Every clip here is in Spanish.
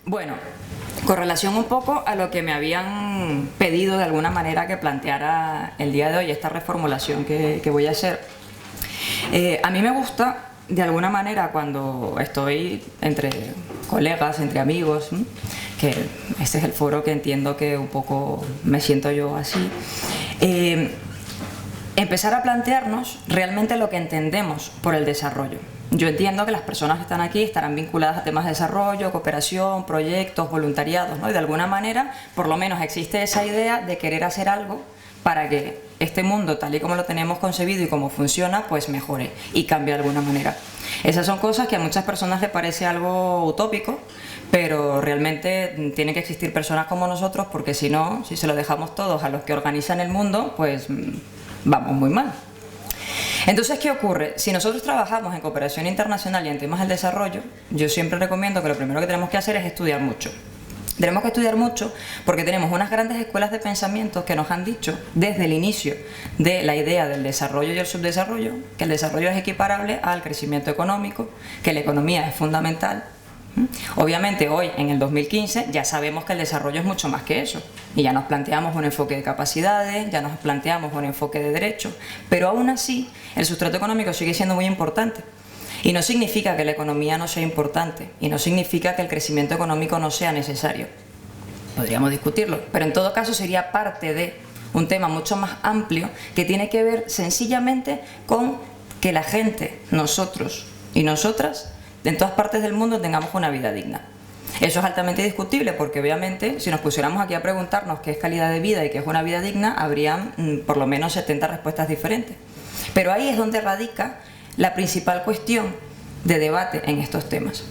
Bueno, con relación un poco a lo que me habían pedido de alguna manera que planteara el día de hoy, esta reformulación que voy a hacer, a mí me gusta de alguna manera cuando estoy entre colegas, entre amigos, que este es el foro que entiendo que un poco me siento yo así, empezar a plantearnos realmente lo que entendemos por el desarrollo. Yo entiendo que las personas que están aquí estarán vinculadas a temas de desarrollo, cooperación, proyectos, voluntariados, ¿no? Y de alguna manera, por lo menos existe esa idea de querer hacer algo para que este mundo, tal y como lo tenemos concebido y como funciona, pues mejore y cambie de alguna manera. Esas son cosas que a muchas personas les parece algo utópico, pero realmente tienen que existir personas como nosotros, porque si no, si se lo dejamos todos a los que organizan el mundo, pues vamos muy mal. Entonces, ¿qué ocurre? Si nosotros trabajamos en cooperación internacional y en temas del desarrollo, yo siempre recomiendo que lo primero que tenemos que hacer es estudiar mucho. Tenemos que estudiar mucho porque tenemos unas grandes escuelas de pensamiento que nos han dicho desde el inicio de la idea del desarrollo y el subdesarrollo que el desarrollo es equiparable al crecimiento económico, que la economía es fundamental. Obviamente hoy, en el 2015, ya sabemos que el desarrollo es mucho más que eso y ya nos planteamos un enfoque de capacidades, ya nos planteamos un enfoque de derechos, pero aún así el sustrato económico sigue siendo muy importante. Y no significa que la economía no sea importante y no significa que el crecimiento económico no sea necesario. Podríamos discutirlo, pero en todo caso sería parte de un tema mucho más amplio que tiene que ver sencillamente con que la gente, nosotros y nosotras, en todas partes del mundo tengamos una vida digna. Eso es altamente discutible porque obviamente si nos pusiéramos aquí a preguntarnos qué es calidad de vida y qué es una vida digna, habrían por lo menos 70 respuestas diferentes. Pero ahí es donde radica la principal cuestión de debate en estos temas.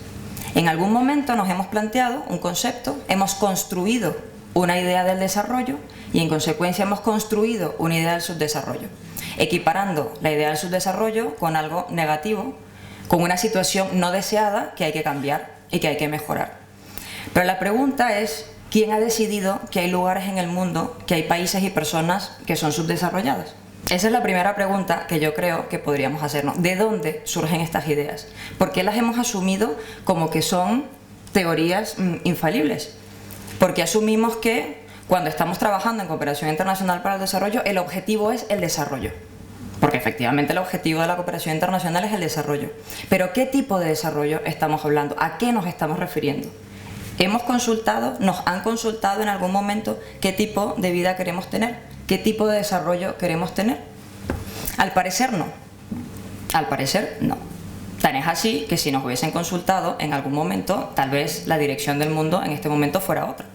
En algún momento nos hemos planteado un concepto, hemos construido una idea del desarrollo y en consecuencia hemos construido una idea del subdesarrollo, equiparando la idea del subdesarrollo con algo negativo, con una situación no deseada que hay que cambiar y que hay que mejorar. Pero la pregunta es, ¿quién ha decidido que hay lugares en el mundo, que hay países y personas que son subdesarrolladas? Esa es la primera pregunta que yo creo que podríamos hacernos. ¿De dónde surgen estas ideas? ¿Por qué las hemos asumido como que son teorías infalibles? Porque asumimos que cuando estamos trabajando en cooperación internacional para el desarrollo, el objetivo es el desarrollo. Porque efectivamente el objetivo de la cooperación internacional es el desarrollo. Pero ¿qué tipo de desarrollo estamos hablando? ¿A qué nos estamos refiriendo? ¿Hemos consultado, nos han consultado en algún momento qué tipo de vida queremos tener? ¿Qué tipo de desarrollo queremos tener? Al parecer no. Al parecer no. Tan es así que si nos hubiesen consultado en algún momento, tal vez la dirección del mundo en este momento fuera otra.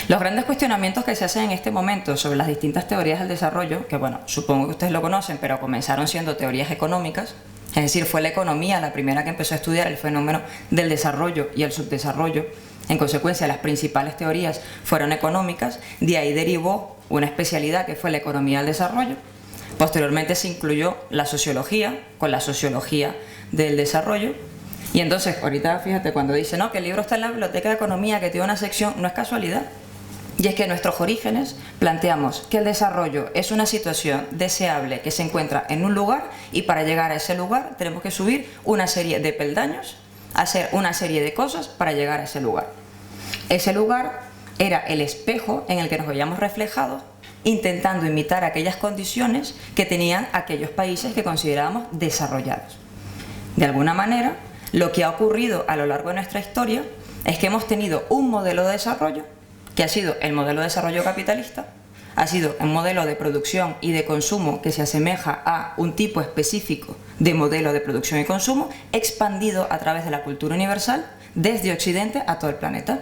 Los grandes cuestionamientos que se hacen en este momento sobre las distintas teorías del desarrollo, que bueno, supongo que ustedes lo conocen, pero comenzaron siendo teorías económicas, es decir, fue la economía la primera que empezó a estudiar el fenómeno del desarrollo y el subdesarrollo. En consecuencia, las principales teorías fueron económicas, de ahí derivó una especialidad que fue la economía del desarrollo. Posteriormente se incluyó la sociología, con la sociología del desarrollo. Y entonces, ahorita fíjate, cuando dice no, que el libro está en la biblioteca de economía, que tiene una sección, no es casualidad. Y es que en nuestros orígenes planteamos que el desarrollo es una situación deseable que se encuentra en un lugar y para llegar a ese lugar tenemos que subir una serie de peldaños, hacer una serie de cosas para llegar a ese lugar. Ese lugar era el espejo en el que nos veíamos reflejados intentando imitar aquellas condiciones que tenían aquellos países que considerábamos desarrollados. De alguna manera, lo que ha ocurrido a lo largo de nuestra historia es que hemos tenido un modelo de desarrollo que ha sido el modelo de desarrollo capitalista, ha sido un modelo de producción y de consumo que se asemeja a un tipo específico de modelo de producción y consumo expandido a través de la cultura universal desde Occidente a todo el planeta.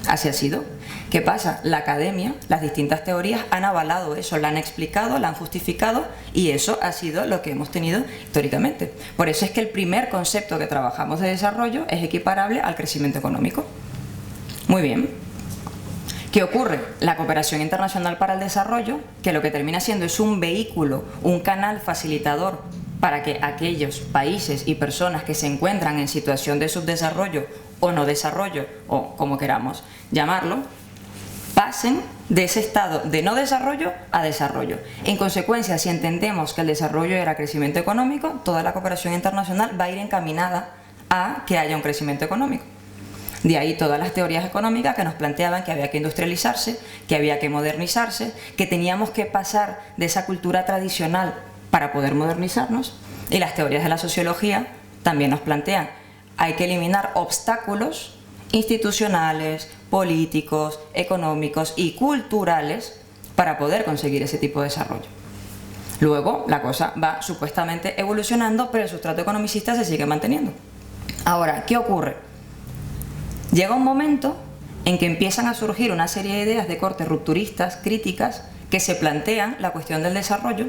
Así ha sido. ¿Qué pasa? La academia, las distintas teorías han avalado eso, la han explicado, la han justificado y eso ha sido lo que hemos tenido históricamente. Por eso es que el primer concepto que trabajamos de desarrollo es equiparable al crecimiento económico. Muy bien. ¿Qué ocurre? La cooperación internacional para el desarrollo, que lo que termina siendo es un vehículo, un canal facilitador para que aquellos países y personas que se encuentran en situación de subdesarrollo o no desarrollo, o como queramos llamarlo, pasen de ese estado de no desarrollo a desarrollo. En consecuencia, si entendemos que el desarrollo era crecimiento económico, toda la cooperación internacional va a ir encaminada a que haya un crecimiento económico. De ahí todas las teorías económicas que nos planteaban que había que industrializarse, que había que modernizarse, que teníamos que pasar de esa cultura tradicional para poder modernizarnos. Y las teorías de la sociología también nos plantean, hay que eliminar obstáculos institucionales, políticos, económicos y culturales para poder conseguir ese tipo de desarrollo. Luego la cosa va supuestamente evolucionando, pero el sustrato economicista se sigue manteniendo. Ahora, ¿qué ocurre? Llega un momento en que empiezan a surgir una serie de ideas de corte rupturistas, críticas, que se plantean la cuestión del desarrollo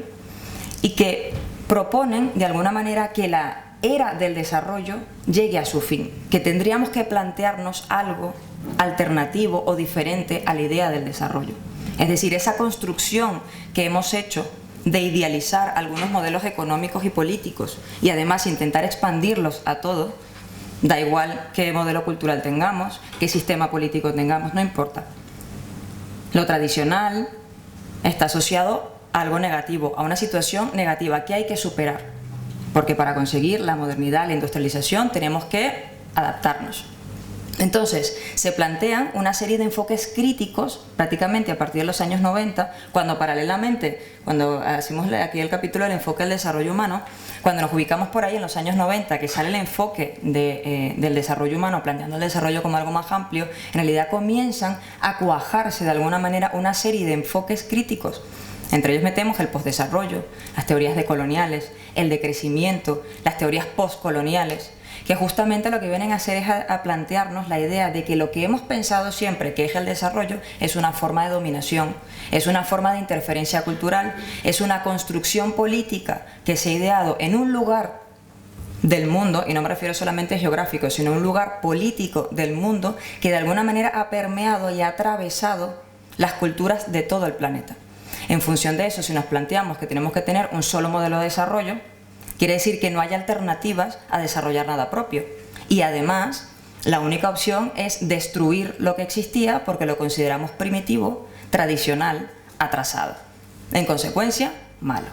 y que proponen de alguna manera que la era del desarrollo llegue a su fin, que tendríamos que plantearnos algo alternativo o diferente a la idea del desarrollo. Es decir, esa construcción que hemos hecho de idealizar algunos modelos económicos y políticos y además intentar expandirlos a todos, da igual qué modelo cultural tengamos, qué sistema político tengamos, no importa. Lo tradicional está asociado a algo negativo, a una situación negativa que hay que superar. Porque para conseguir la modernidad, la industrialización, tenemos que adaptarnos. Entonces, se plantean una serie de enfoques críticos prácticamente a partir de los años 90, cuando paralelamente, cuando hacemos aquí el capítulo del enfoque del desarrollo humano, cuando nos ubicamos por ahí en los años 90, que sale el enfoque del desarrollo humano, planteando el desarrollo como algo más amplio, en realidad comienzan a cuajarse de alguna manera una serie de enfoques críticos. Entre ellos metemos el postdesarrollo, las teorías decoloniales, el decrecimiento, las teorías postcoloniales, que justamente lo que vienen a hacer es a plantearnos la idea de que lo que hemos pensado siempre que es el desarrollo es una forma de dominación, es una forma de interferencia cultural, es una construcción política que se ha ideado en un lugar del mundo, y no me refiero solamente geográfico, sino un lugar político del mundo que de alguna manera ha permeado y ha atravesado las culturas de todo el planeta. En función de eso, si nos planteamos que tenemos que tener un solo modelo de desarrollo, quiere decir que no hay alternativas a desarrollar nada propio. Y además, la única opción es destruir lo que existía porque lo consideramos primitivo, tradicional, atrasado. En consecuencia, malo.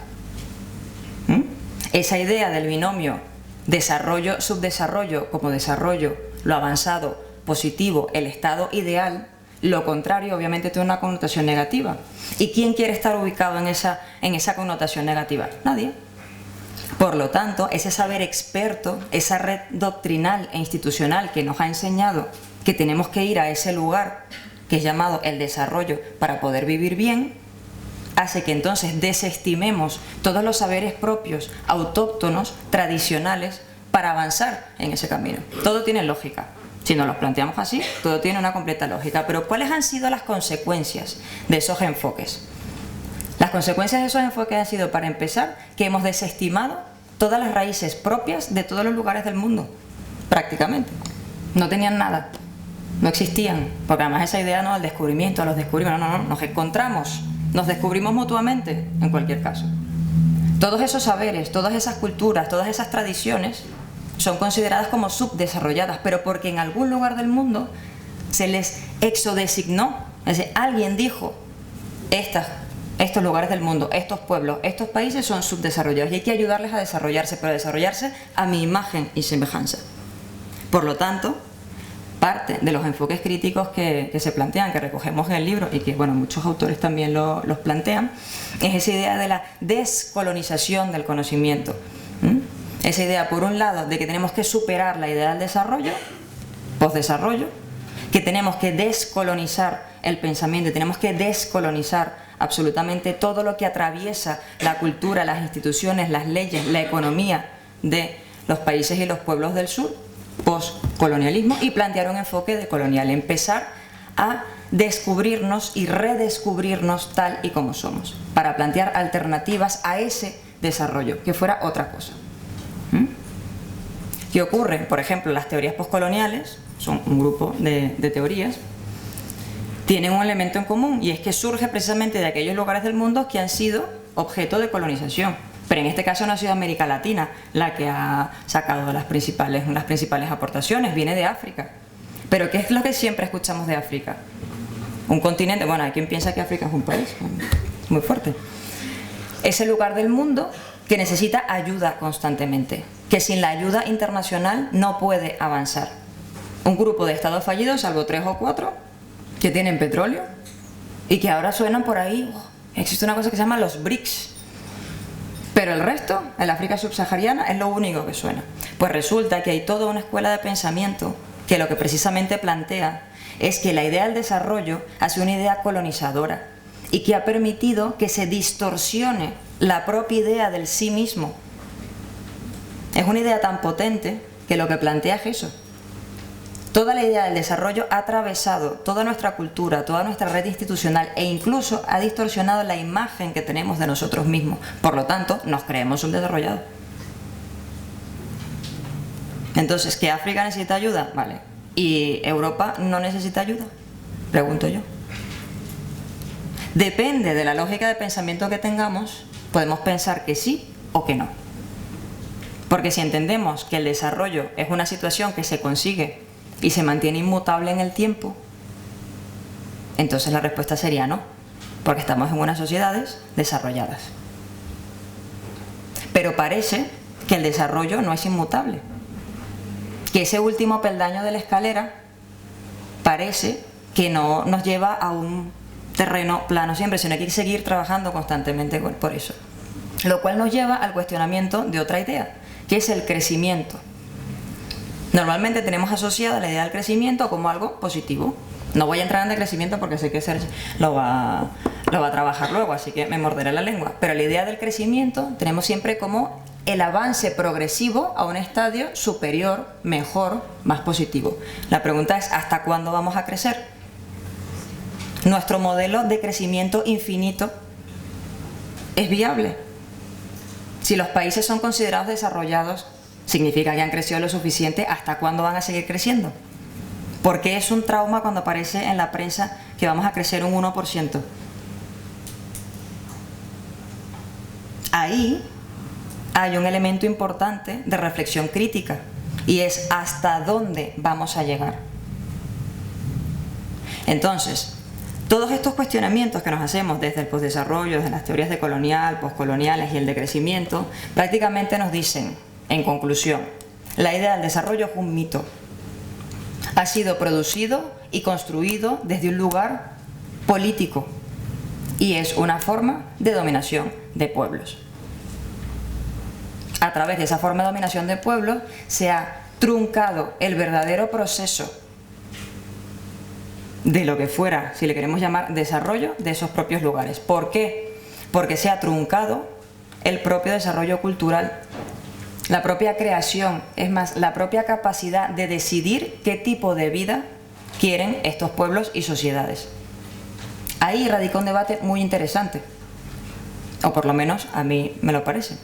Esa idea del binomio desarrollo-subdesarrollo como desarrollo, lo avanzado, positivo, el estado ideal, lo contrario obviamente tiene una connotación negativa. ¿Y quién quiere estar ubicado en esa connotación negativa? Nadie. Por lo tanto, ese saber experto, esa red doctrinal e institucional que nos ha enseñado que tenemos que ir a ese lugar que es llamado el desarrollo para poder vivir bien, hace que entonces desestimemos todos los saberes propios, autóctonos, tradicionales, para avanzar en ese camino. Todo tiene lógica. Si nos los planteamos así, todo tiene una completa lógica. Pero ¿cuáles han sido las consecuencias de esos enfoques? Las consecuencias de esos enfoques han sido, para empezar, que hemos desestimado todas las raíces propias de todos los lugares del mundo, prácticamente. No tenían nada, no existían, porque además esa idea no del descubrimiento, los descubrimos, no, nos encontramos, nos descubrimos mutuamente, en cualquier caso. Todos esos saberes, todas esas culturas, todas esas tradiciones son consideradas como subdesarrolladas, pero porque en algún lugar del mundo se les exodesignó, es decir, alguien dijo, estos lugares del mundo, estos pueblos, estos países son subdesarrollados y hay que ayudarles a desarrollarse, pero a desarrollarse a mi imagen y semejanza. Por lo tanto, parte de los enfoques críticos que se plantean, que recogemos en el libro y que bueno, muchos autores también los plantean, es esa idea de la descolonización del conocimiento. Esa idea, por un lado, de que tenemos que superar la idea del desarrollo, postdesarrollo, que tenemos que descolonizar el pensamiento, tenemos que descolonizar absolutamente todo lo que atraviesa la cultura, las instituciones, las leyes, la economía de los países y los pueblos del sur, postcolonialismo, y plantear un enfoque decolonial, empezar a descubrirnos y redescubrirnos tal y como somos, para plantear alternativas a ese desarrollo, que fuera otra cosa. ¿Qué ocurre? Por ejemplo, las teorías postcoloniales, son un grupo de teorías, tienen un elemento en común y es que surge precisamente de aquellos lugares del mundo que han sido objeto de colonización. Pero en este caso no ha sido América Latina la que ha sacado las principales aportaciones, viene de África. Pero ¿qué es lo que siempre escuchamos de África? Un continente, bueno, hay quien piensa que África es un país muy fuerte. Ese lugar del mundo que necesita ayuda constantemente, que sin la ayuda internacional no puede avanzar. un grupo de estados fallidos, salvo 3 o 4, que tienen petróleo y que ahora suenan por ahí. Existe una cosa que se llama los BRICS, pero el resto, en la África subsahariana, es lo único que suena. Pues resulta que hay toda una escuela de pensamiento que lo que precisamente plantea es que la idea del desarrollo ha sido una idea colonizadora y que ha permitido que se distorsione la propia idea del sí mismo. Es una idea tan potente que lo que plantea es eso. Toda la idea del desarrollo ha atravesado toda nuestra cultura, toda nuestra red institucional e incluso ha distorsionado la imagen que tenemos de nosotros mismos. Por lo tanto, nos creemos subdesarrollados. Entonces, ¿que África necesita ayuda? Vale. ¿Y Europa no necesita ayuda? Pregunto yo. Depende de la lógica de pensamiento que tengamos, podemos pensar que sí o que no. Porque si entendemos que el desarrollo es una situación que se consigue y se mantiene inmutable en el tiempo, entonces la respuesta sería no, porque estamos en unas sociedades desarrolladas. Pero parece que el desarrollo no es inmutable, que ese último peldaño de la escalera parece que no nos lleva a un terreno plano siempre, sino que hay que seguir trabajando constantemente por eso. Lo cual nos lleva al cuestionamiento de otra idea, que es el crecimiento. Normalmente tenemos asociada la idea del crecimiento como algo positivo. No voy a entrar en el crecimiento porque sé que Sergio lo va a trabajar luego, así que me morderé la lengua. Pero la idea del crecimiento tenemos siempre como el avance progresivo a un estadio superior, mejor, más positivo. La pregunta es, ¿hasta cuándo vamos a crecer? ¿Nuestro modelo de crecimiento infinito es viable? Si los países son considerados desarrollados, ¿significa que han crecido lo suficiente? ¿Hasta cuándo van a seguir creciendo? ¿Por qué es un trauma cuando aparece en la prensa que vamos a crecer un 1%? Ahí hay un elemento importante de reflexión crítica y es ¿hasta dónde vamos a llegar? Entonces, todos estos cuestionamientos que nos hacemos desde el postdesarrollo, desde las teorías de colonial, postcoloniales y el de crecimiento, prácticamente nos dicen, en conclusión, la idea del desarrollo es un mito. Ha sido producido y construido desde un lugar político y es una forma de dominación de pueblos. A través de esa forma de dominación de pueblos se ha truncado el verdadero proceso de lo que fuera, si le queremos llamar desarrollo, de esos propios lugares. ¿Por qué? Porque se ha truncado el propio desarrollo cultural, la propia creación, es más, la propia capacidad de decidir qué tipo de vida quieren estos pueblos y sociedades. Ahí radica un debate muy interesante, o por lo menos a mí me lo parece.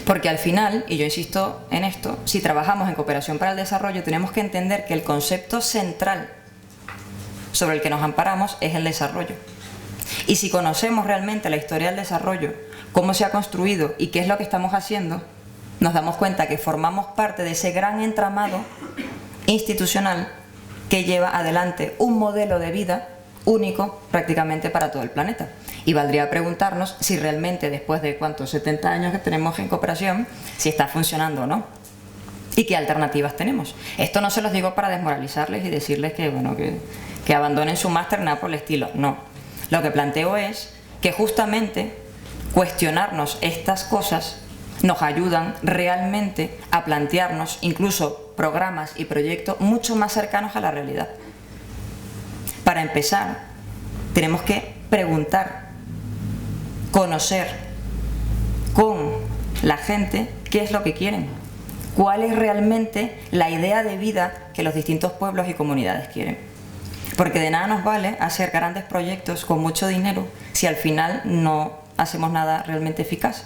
Porque al final, y yo insisto en esto, si trabajamos en cooperación para el desarrollo, tenemos que entender que el concepto central sobre el que nos amparamos es el desarrollo. Y si conocemos realmente la historia del desarrollo, cómo se ha construido y qué es lo que estamos haciendo, nos damos cuenta que formamos parte de ese gran entramado institucional que lleva adelante un modelo de vida único prácticamente para todo el planeta. Y valdría preguntarnos si realmente después de ¿cuántos? 70 años que tenemos en cooperación, si está funcionando o no. ¿Y qué alternativas tenemos? Esto no se los digo para desmoralizarles y decirles que, bueno, que abandonen su máster, nada por el estilo. No. Lo que planteo es que justamente cuestionarnos estas cosas nos ayudan realmente a plantearnos incluso programas y proyectos mucho más cercanos a la realidad. Para empezar, tenemos que preguntar, conocer con la gente qué es lo que quieren, cuál es realmente la idea de vida que los distintos pueblos y comunidades quieren. Porque de nada nos vale hacer grandes proyectos con mucho dinero si al final no hacemos nada realmente eficaz.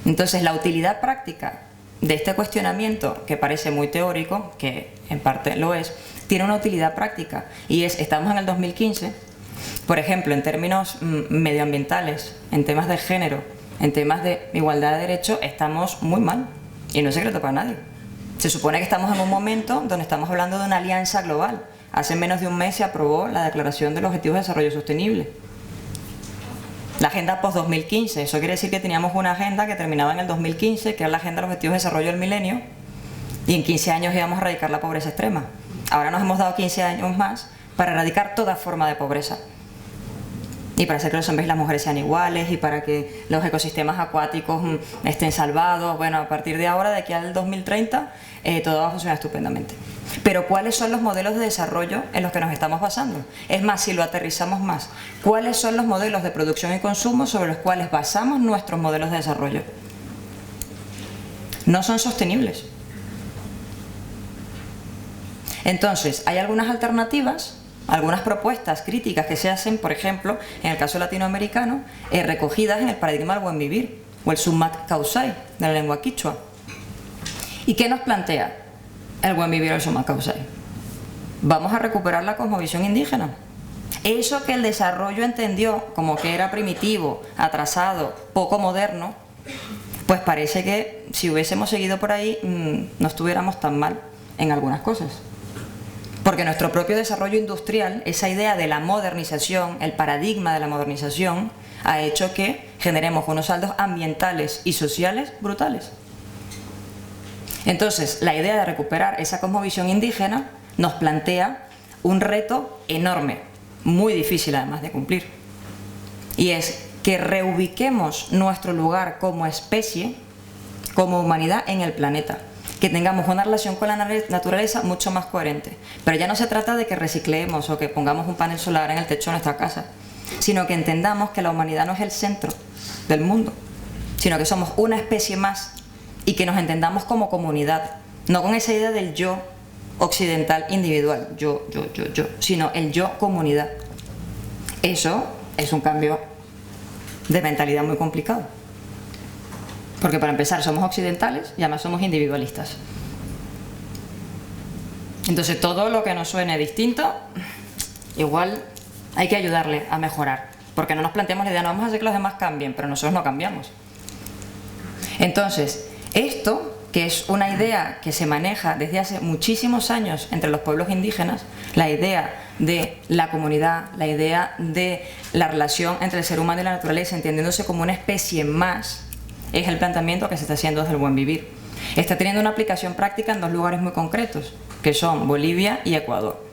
Entonces, la utilidad práctica de este cuestionamiento, que parece muy teórico, que en parte lo es, tiene una utilidad práctica y es, estamos en el 2015, por ejemplo, en términos medioambientales, en temas de género, en temas de igualdad de derechos, estamos muy mal y no es secreto para nadie. Se supone que estamos en un momento donde estamos hablando de una alianza global. Hace menos de un mes se aprobó la Declaración de los Objetivos de Desarrollo Sostenible. La agenda post-2015, eso quiere decir que teníamos una agenda que terminaba en el 2015, que era la Agenda de los Objetivos de Desarrollo del Milenio, Y en 15 años íbamos a erradicar la pobreza extrema. Ahora nos hemos dado 15 años más para erradicar toda forma de pobreza. Y para hacer que los hombres y las mujeres sean iguales, y para que los ecosistemas acuáticos estén salvados. Bueno, a partir de ahora, de aquí al 2030, todo va a funcionar estupendamente. Pero ¿cuáles son los modelos de desarrollo en los que nos estamos basando? Es más, si lo aterrizamos más, ¿cuáles son los modelos de producción y consumo sobre los cuales basamos nuestros modelos de desarrollo? No son sostenibles. Entonces, hay algunas alternativas, algunas propuestas críticas que se hacen, por ejemplo, en el caso latinoamericano, recogidas en el paradigma del buen vivir, o el Summat Causai, de la lengua quichua. ¿Y qué nos plantea el buen vivir o el Summat Causai? Vamos a recuperar la cosmovisión indígena. Eso que el desarrollo entendió como que era primitivo, atrasado, poco moderno, pues parece que si hubiésemos seguido por ahí no estuviéramos tan mal en algunas cosas. Porque nuestro propio desarrollo industrial, esa idea de la modernización, el paradigma de la modernización, ha hecho que generemos unos saldos ambientales y sociales brutales. Entonces, la idea de recuperar esa cosmovisión indígena nos plantea un reto enorme, muy difícil además de cumplir. Y es que reubiquemos nuestro lugar como especie, como humanidad en el planeta. Que tengamos una relación con la naturaleza mucho más coherente. Pero ya no se trata de que reciclemos o que pongamos un panel solar en el techo de nuestra casa, sino que entendamos que la humanidad no es el centro del mundo, sino que somos una especie más y que nos entendamos como comunidad, no con esa idea del yo occidental individual, yo, sino el yo comunidad. Eso es un cambio de mentalidad muy complicado. Porque para empezar somos occidentales y además somos individualistas. Entonces todo lo que nos suene distinto, igual hay que ayudarle a mejorar. Porque no nos planteamos la idea, no vamos a hacer que los demás cambien, pero nosotros no cambiamos. Entonces, esto, que es una idea que se maneja desde hace muchísimos años entre los pueblos indígenas, la idea de la comunidad, la idea de la relación entre el ser humano y la naturaleza, entendiéndose como una especie más, es el planteamiento que se está haciendo desde el buen vivir. Está teniendo una aplicación práctica en dos lugares muy concretos, que son Bolivia y Ecuador.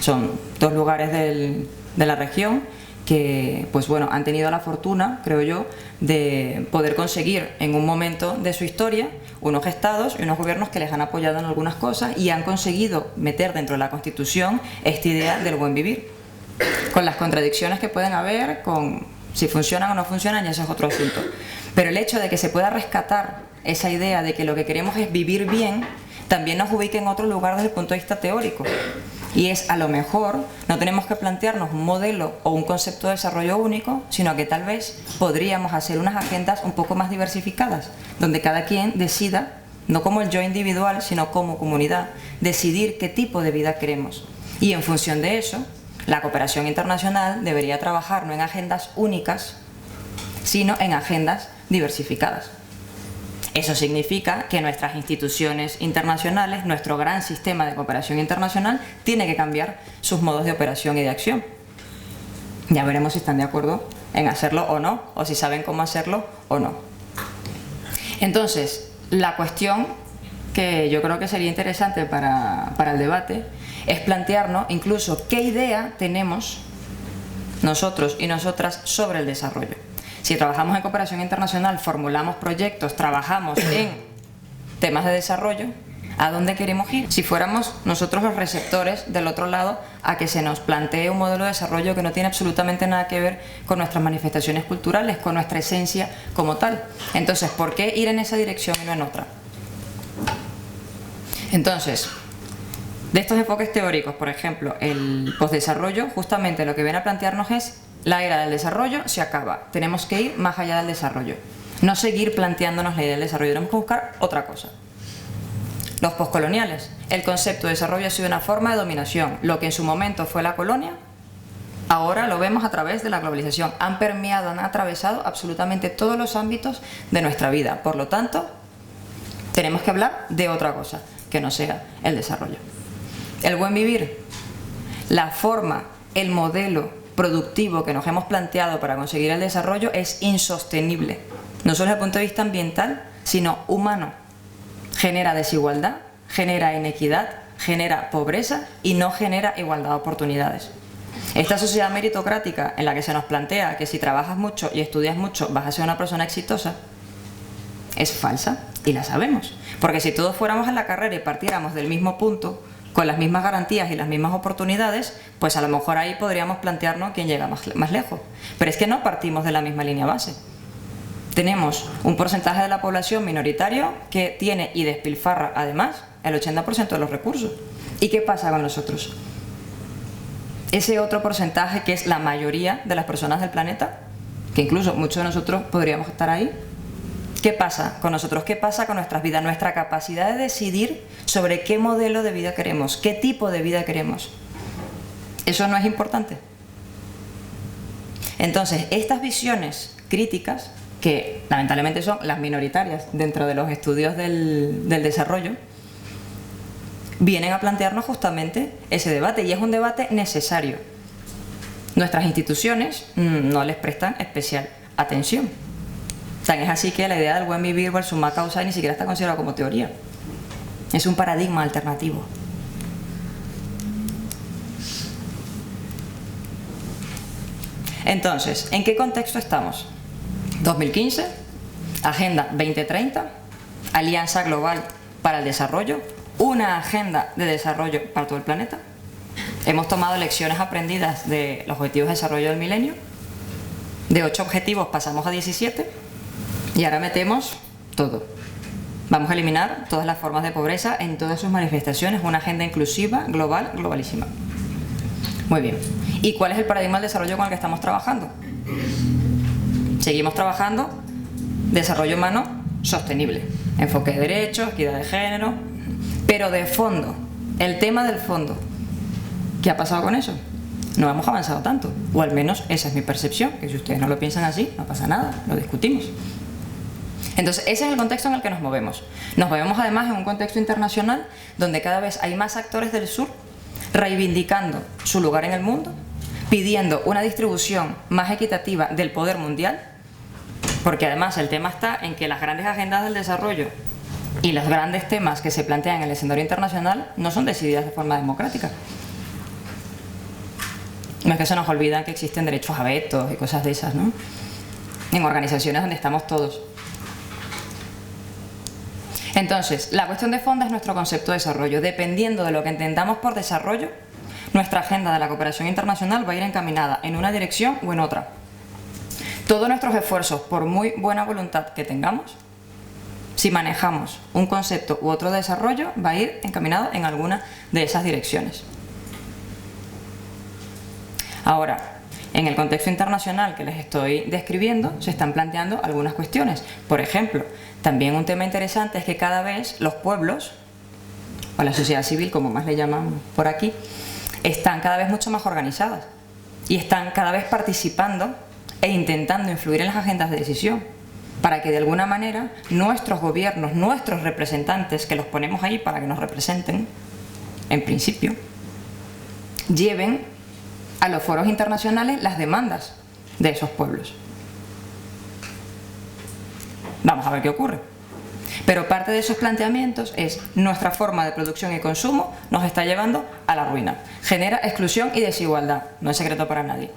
Son dos lugares de la región que, pues bueno, han tenido la fortuna, creo yo, de poder conseguir en un momento de su historia unos estados y unos gobiernos que les han apoyado en algunas cosas y han conseguido meter dentro de la Constitución esta idea del buen vivir. Con las contradicciones que pueden haber, con si funcionan o no funcionan, ya ese es otro asunto. Pero el hecho de que se pueda rescatar esa idea de que lo que queremos es vivir bien, también nos ubica en otro lugar desde el punto de vista teórico. Y es, a lo mejor, no tenemos que plantearnos un modelo o un concepto de desarrollo único, sino que tal vez podríamos hacer unas agendas un poco más diversificadas, donde cada quien decida, no como el yo individual, sino como comunidad, decidir qué tipo de vida queremos. Y en función de eso, la cooperación internacional debería trabajar no en agendas únicas, sino en agendas diversificadas. Eso significa que nuestras instituciones internacionales, nuestro gran sistema de cooperación internacional, tiene que cambiar sus modos de operación y de acción. Ya veremos si están de acuerdo en hacerlo o no, o si saben cómo hacerlo o no. Entonces, la cuestión que yo creo que sería interesante para el debate es plantearnos incluso qué idea tenemos nosotros y nosotras sobre el desarrollo. Si trabajamos en cooperación internacional, formulamos proyectos, trabajamos en temas de desarrollo, ¿a dónde queremos ir? Si fuéramos nosotros los receptores del otro lado a que se nos plantee un modelo de desarrollo que no tiene absolutamente nada que ver con nuestras manifestaciones culturales, con nuestra esencia como tal. Entonces, ¿por qué ir en esa dirección y no en otra? Entonces, de estos enfoques teóricos, por ejemplo, el postdesarrollo, justamente lo que viene a plantearnos es la era del desarrollo se acaba, tenemos que ir más allá del desarrollo, no seguir planteándonos la idea del desarrollo, tenemos que buscar otra cosa. Los postcoloniales, el concepto de desarrollo ha sido una forma de dominación, lo que en su momento fue la colonia, ahora lo vemos a través de la globalización, han permeado, han atravesado absolutamente todos los ámbitos de nuestra vida, por lo tanto, tenemos que hablar de otra cosa, que no sea el desarrollo. El buen vivir, la forma, el modelo productivo que nos hemos planteado para conseguir el desarrollo es insostenible, no solo desde el punto de vista ambiental, sino humano. Genera desigualdad, genera inequidad, genera pobreza y no genera igualdad de oportunidades. Esta sociedad meritocrática en la que se nos plantea que si trabajas mucho y estudias mucho vas a ser una persona exitosa, es falsa y la sabemos. Porque si todos fuéramos en la carrera y partiéramos del mismo punto, con las mismas garantías y las mismas oportunidades, pues a lo mejor ahí podríamos plantearnos quién llega más lejos. Pero es que no partimos de la misma línea base. Tenemos un porcentaje de la población minoritario que tiene y despilfarra además el 80% de los recursos. ¿Y qué pasa con nosotros? Ese otro porcentaje que es la mayoría de las personas del planeta, que incluso muchos de nosotros podríamos estar ahí, ¿qué pasa con nosotros? ¿Qué pasa con nuestras vidas? Nuestra capacidad de decidir sobre qué modelo de vida queremos, qué tipo de vida queremos. ¿Eso no es importante? Entonces, estas visiones críticas, que lamentablemente son las minoritarias dentro de los estudios del desarrollo, vienen a plantearnos justamente ese debate, y es un debate necesario. Nuestras instituciones no les prestan especial atención. Tan es así que la idea del buen vivir o el summa causa ni siquiera está considerada como teoría. Es un paradigma alternativo. Entonces, ¿en qué contexto estamos? 2015, Agenda 2030, Alianza Global para el Desarrollo, una agenda de desarrollo para todo el planeta. Hemos tomado lecciones aprendidas de los Objetivos de Desarrollo del Milenio. De 8 objetivos pasamos a 17 y ahora metemos todo. Vamos a eliminar todas las formas de pobreza en todas sus manifestaciones, una agenda inclusiva, global, globalísima. Muy bien. ¿Y cuál es el paradigma del desarrollo con el que estamos trabajando? Seguimos trabajando desarrollo humano sostenible, enfoque de derechos, equidad de género, pero de fondo, el tema del fondo. ¿Qué ha pasado con eso? No hemos avanzado tanto, o al menos esa es mi percepción, que si ustedes no lo piensan así, no pasa nada, lo discutimos. Entonces, ese es el contexto en el que nos movemos. Nos movemos además en un contexto internacional donde cada vez hay más actores del sur reivindicando su lugar en el mundo, pidiendo una distribución más equitativa del poder mundial, porque además el tema está en que las grandes agendas del desarrollo y los grandes temas que se plantean en el escenario internacional no son decididas de forma democrática. No es que se nos olvida que existen derechos a vetos y cosas de esas, ¿no? En organizaciones donde estamos todos. Entonces, la cuestión de fondo es nuestro concepto de desarrollo. Dependiendo de lo que entendamos por desarrollo, nuestra agenda de la cooperación internacional va a ir encaminada en una dirección o en otra. Todos nuestros esfuerzos, por muy buena voluntad que tengamos, si manejamos un concepto u otro de desarrollo, va a ir encaminado en alguna de esas direcciones. Ahora, en el contexto internacional que les estoy describiendo, se están planteando algunas cuestiones. Por ejemplo, también un tema interesante es que cada vez los pueblos, o la sociedad civil, como más le llaman por aquí, están cada vez mucho más organizadas y están cada vez participando e intentando influir en las agendas de decisión para que de alguna manera nuestros gobiernos, nuestros representantes, que los ponemos ahí para que nos representen, en principio, lleven a los foros internacionales las demandas de esos pueblos. Vamos a ver qué ocurre. Pero parte de esos planteamientos es: nuestra forma de producción y consumo nos está llevando a la ruina. Genera exclusión y desigualdad. No es secreto para nadie.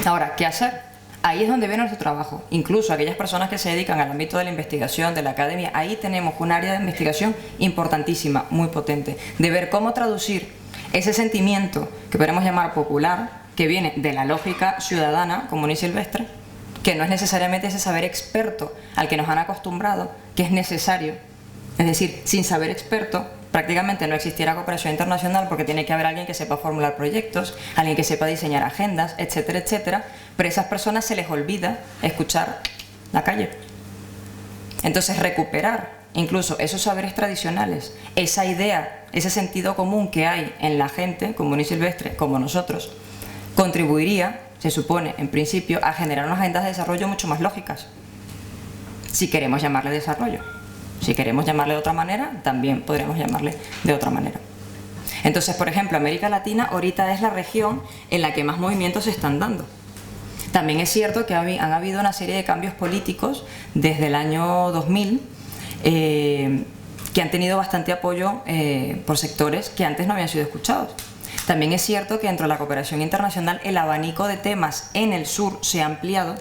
Ahora, ¿qué hacer? Ahí es donde viene nuestro trabajo. Incluso aquellas personas que se dedican al ámbito de la investigación, de la academia, ahí tenemos un área de investigación importantísima, muy potente, de ver cómo traducir ese sentimiento que podemos llamar popular, que viene de la lógica ciudadana, común y silvestre, que no es necesariamente ese saber experto al que nos han acostumbrado, que es necesario. Es decir, sin saber experto prácticamente no existiera cooperación internacional, porque tiene que haber alguien que sepa formular proyectos, alguien que sepa diseñar agendas, etcétera, etcétera, pero a esas personas se les olvida escuchar la calle. Entonces, recuperar incluso esos saberes tradicionales, esa idea, ese sentido común que hay en la gente común y silvestre como nosotros, contribuiría, se supone, en principio, a generar unas agendas de desarrollo mucho más lógicas, si queremos llamarle desarrollo. Si queremos llamarle de otra manera, también podríamos llamarle de otra manera. Entonces, por ejemplo, América Latina ahorita es la región en la que más movimientos se están dando. También es cierto que han habido una serie de cambios políticos desde el año 2000, que han tenido bastante apoyo por sectores que antes no habían sido escuchados. También es cierto que dentro de la cooperación internacional el abanico de temas en el sur se ha ampliado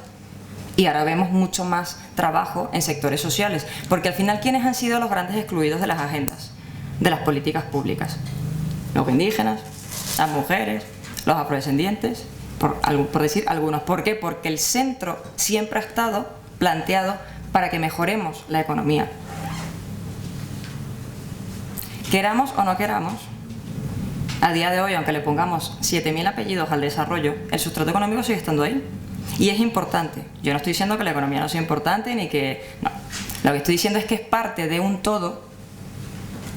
y ahora vemos mucho más trabajo en sectores sociales, porque al final, ¿quiénes han sido los grandes excluidos de las agendas, de las políticas públicas? Los indígenas, las mujeres, los afrodescendientes, por decir algunos. ¿Por qué? Porque el centro siempre ha estado planteado para que mejoremos la economía. Queramos o no queramos, a día de hoy, aunque le pongamos 7.000 apellidos al desarrollo, el sustrato económico sigue estando ahí. Y es importante. Yo no estoy diciendo que la economía no sea importante ni que... No. Lo que estoy diciendo es que es parte de un todo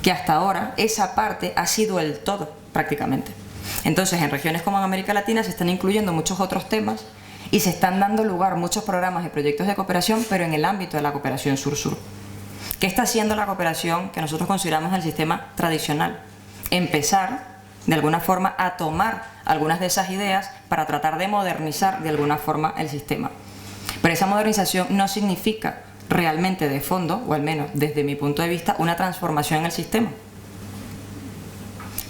que hasta ahora esa parte ha sido el todo prácticamente. Entonces, en regiones como en América Latina se están incluyendo muchos otros temas y se están dando lugar muchos programas y proyectos de cooperación, pero en el ámbito de la cooperación sur-sur. ¿Qué está haciendo la cooperación que nosotros consideramos el sistema tradicional? Empezar, de alguna forma, a tomar algunas de esas ideas para tratar de modernizar de alguna forma el sistema. Pero esa modernización no significa realmente de fondo, o al menos desde mi punto de vista, una transformación en el sistema.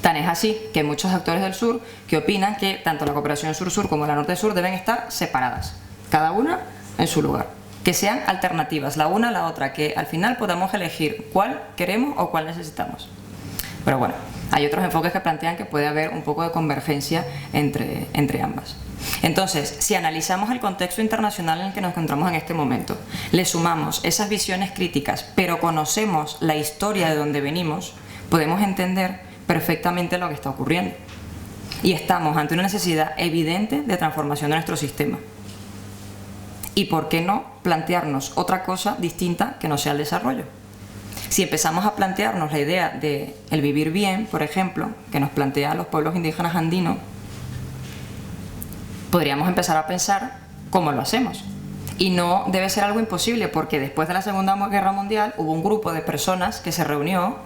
Tan es así que hay muchos actores del sur que opinan que tanto la cooperación sur-sur como la norte-sur deben estar separadas, cada una en su lugar, que sean alternativas, la una a la otra, que al final podamos elegir cuál queremos o cuál necesitamos. Pero bueno, hay otros enfoques que plantean que puede haber un poco de convergencia entre ambas. Entonces, si analizamos el contexto internacional en el que nos encontramos en este momento, le sumamos esas visiones críticas, pero conocemos la historia de donde venimos, podemos entender perfectamente lo que está ocurriendo. Y estamos ante una necesidad evidente de transformación de nuestro sistema. Y por qué no plantearnos otra cosa distinta que no sea el desarrollo. Si empezamos a plantearnos la idea de el vivir bien, por ejemplo, que nos plantean los pueblos indígenas andinos, podríamos empezar a pensar cómo lo hacemos. Y no debe ser algo imposible, porque después de la Segunda Guerra Mundial hubo un grupo de personas que se reunió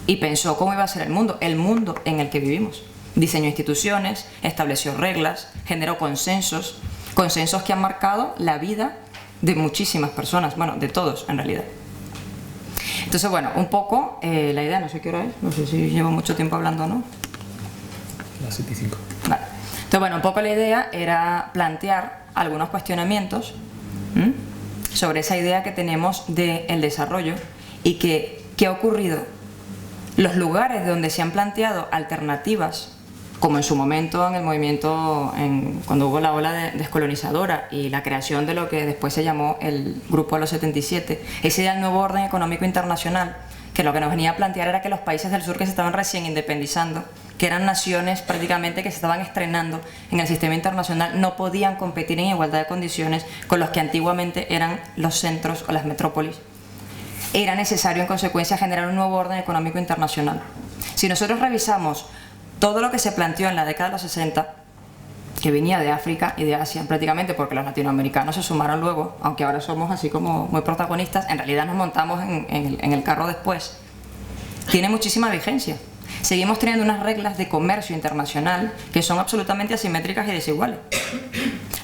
y pensó cómo iba a ser el mundo en el que vivimos. Diseñó instituciones, estableció reglas, generó consensos que han marcado la vida de muchísimas personas, bueno, de todos en realidad. Entonces, bueno, un poco la idea, no sé qué hora es, no sé si llevo mucho tiempo hablando o no. Las 7:05. Vale. Entonces, bueno, un poco la idea era plantear algunos cuestionamientos sobre esa idea que tenemos del desarrollo y qué ha ocurrido. Los lugares donde se han planteado alternativas, como en su momento en el movimiento, cuando hubo la ola descolonizadora y la creación de lo que después se llamó el Grupo de los 77, ese era el nuevo orden económico internacional, que lo que nos venía a plantear era que los países del sur que se estaban recién independizando, que eran naciones prácticamente que se estaban estrenando en el sistema internacional, no podían competir en igualdad de condiciones con los que antiguamente eran los centros o las metrópolis. Era necesario en consecuencia generar un nuevo orden económico internacional. Si nosotros revisamos todo lo que se planteó en la década de los 60, que venía de África y de Asia prácticamente, porque los latinoamericanos se sumaron luego, aunque ahora somos así como muy protagonistas, en realidad nos montamos en el carro después, tiene muchísima vigencia. Seguimos teniendo unas reglas de comercio internacional que son absolutamente asimétricas y desiguales.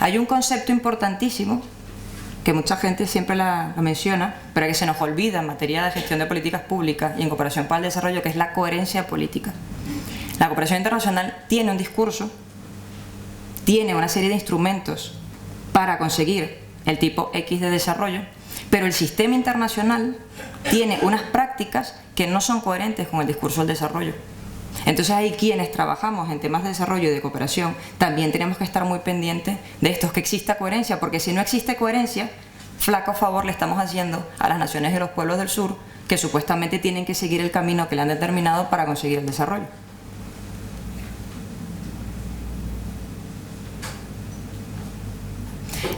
Hay un concepto importantísimo que mucha gente siempre la menciona, pero que se nos olvida en materia de gestión de políticas públicas y en cooperación para el desarrollo, que es la coherencia política. La cooperación internacional tiene un discurso, tiene una serie de instrumentos para conseguir el tipo X de desarrollo, pero el sistema internacional tiene unas prácticas que no son coherentes con el discurso del desarrollo. Entonces ahí quienes trabajamos en temas de desarrollo y de cooperación también tenemos que estar muy pendientes de esto, que exista coherencia, porque si no existe coherencia, flaco favor le estamos haciendo a las naciones de los pueblos del sur, que supuestamente tienen que seguir el camino que le han determinado para conseguir el desarrollo.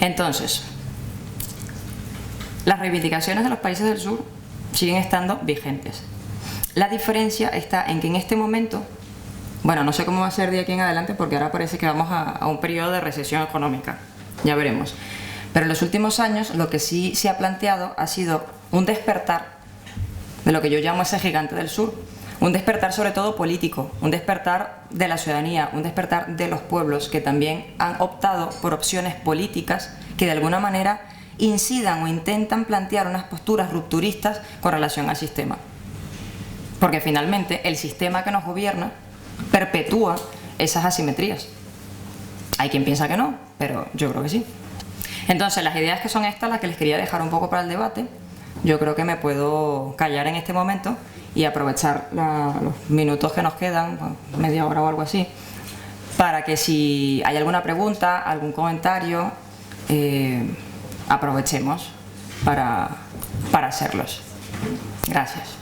Entonces, las reivindicaciones de los países del sur siguen estando vigentes. La diferencia está en que en este momento, bueno, no sé cómo va a ser de aquí en adelante, porque ahora parece que vamos a un periodo de recesión económica, ya veremos. Pero en los últimos años lo que sí se ha planteado ha sido un despertar de lo que yo llamo ese gigante del sur, un despertar sobre todo político, un despertar de la ciudadanía, un despertar de los pueblos que también han optado por opciones políticas que de alguna manera incidan o intentan plantear unas posturas rupturistas con relación al sistema. porque finalmente el sistema que nos gobierna perpetúa esas asimetrías. Hay quien piensa que no, pero yo creo que sí. Entonces, las ideas que son estas, las que les quería dejar un poco para el debate, yo creo que me puedo callar en este momento y aprovechar los minutos que nos quedan, media hora o algo así, para que si hay alguna pregunta, algún comentario, aprovechemos para hacerlos. Gracias.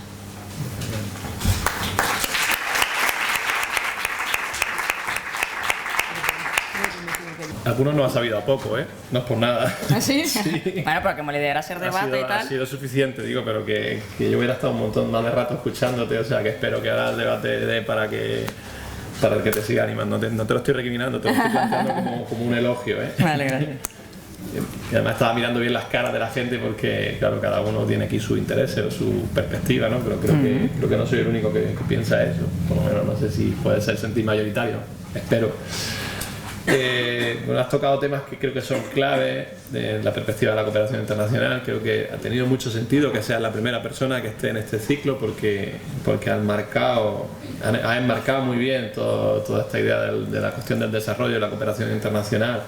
Algunos nos ha sabido a poco, ¿eh? No es por nada. ¿Ah, sí? Sí. Bueno, pero como la idea era hacer debate y Ha tal. sido suficiente, digo, pero que yo hubiera estado un montón más de rato escuchándote, o sea que espero que ahora el debate dé para que te siga animando. No te lo estoy recriminando, te lo estoy planteando como un elogio, ¿eh? Vale, gracias. Y además estaba mirando bien las caras de la gente porque, claro, cada uno tiene aquí su interés o su perspectiva, ¿no? Pero creo que no soy el único que piensa eso. Por lo menos no sé si puede ser sentir mayoritario, espero. Bueno, has tocado temas que creo que son clave de la perspectiva de la cooperación internacional. Creo que ha tenido mucho sentido que seas la primera persona que esté en este ciclo porque has enmarcado muy bien toda esta idea de la cuestión del desarrollo y la cooperación internacional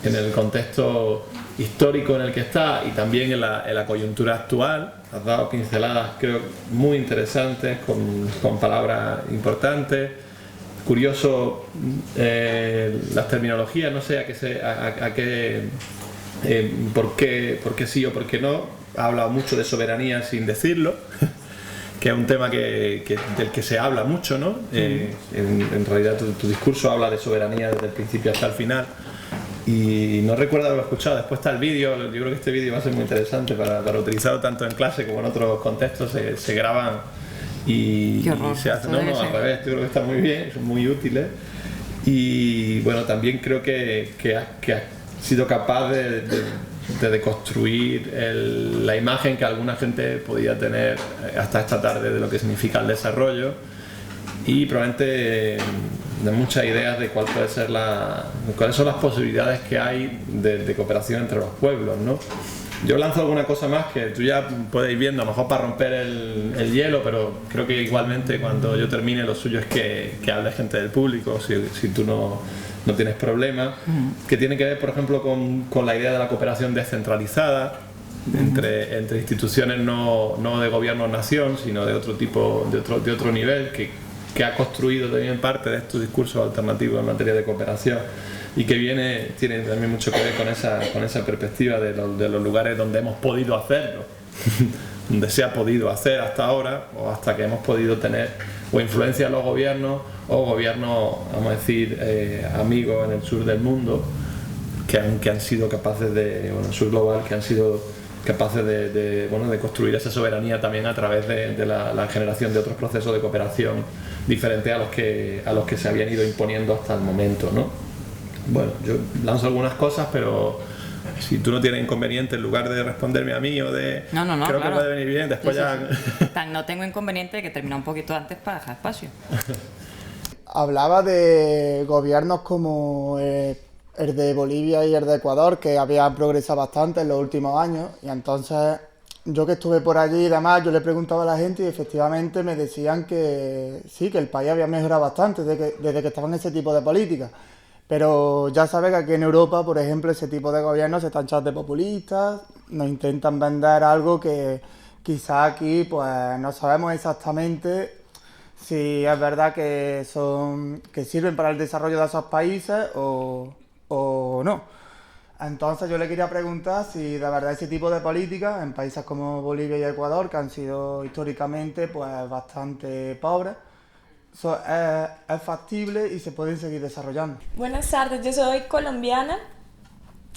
en el contexto histórico en el que está y también en la coyuntura actual. Has dado pinceladas, creo, muy interesantes, con palabras importantes. Curioso las terminologías, no sé por qué sí o por qué no. Ha hablado mucho de soberanía sin decirlo, que es un tema del que se habla mucho, ¿no? En realidad tu discurso habla de soberanía desde el principio hasta el final. Y no recuerdo haberlo escuchado. Después está el vídeo. Yo creo que este vídeo va a ser muy interesante para utilizarlo tanto en clase como en otros contextos. Se graban y se hacen. No, al revés. Yo creo que está muy bien, son muy útiles. Y bueno, también creo que has sido capaz de deconstruir la imagen que alguna gente podía tener hasta esta tarde de lo que significa el desarrollo. Y probablemente de muchas ideas de cuáles son las posibilidades que hay de cooperación entre los pueblos, ¿no? Yo lanzo alguna cosa más que tú ya puedes ir viendo, a lo mejor para romper el hielo, pero creo que igualmente cuando yo termine lo suyo es que hable gente del público, si tú no tienes problema, que tiene que ver, por ejemplo, con la idea de la cooperación descentralizada entre instituciones no de gobierno-nación, sino de otro tipo, de otro nivel, que ha construido también parte de estos discursos alternativos en materia de cooperación y que tiene también mucho que ver con esa perspectiva de los lugares donde hemos podido hacerlo, donde se ha podido hacer hasta ahora o hasta que hemos podido tener o influencia en los gobiernos o gobiernos, vamos a decir, amigos en el sur del mundo que han sido capaces el sur global, que han sido capaces de construir esa soberanía también a través de la generación de otros procesos de cooperación diferentes a los que se habían ido imponiendo hasta el momento, ¿no? Bueno, yo lanzo algunas cosas, pero si tú no tienes inconveniente, en lugar de responderme a mí o de... No, creo claro. que puede venir bien, después Sí. ya... No tengo inconveniente de que termine un poquito antes para dejar espacio. Hablaba de gobiernos como el de Bolivia y el de Ecuador, que habían progresado bastante en los últimos años, y entonces yo que estuve por allí y demás, yo le preguntaba a la gente y efectivamente me decían que sí, que el país había mejorado bastante desde que estaban ese tipo de políticas. Pero ya sabes que aquí en Europa, por ejemplo, ese tipo de gobiernos se están echando de populistas, nos intentan vender algo que quizás aquí pues no sabemos exactamente si es verdad que sirven para el desarrollo de esos países o no. Entonces yo le quería preguntar si de verdad ese tipo de políticas en países como Bolivia y Ecuador, que han sido históricamente pues bastante pobres, es factible y se pueden seguir desarrollando. Buenas tardes, yo soy colombiana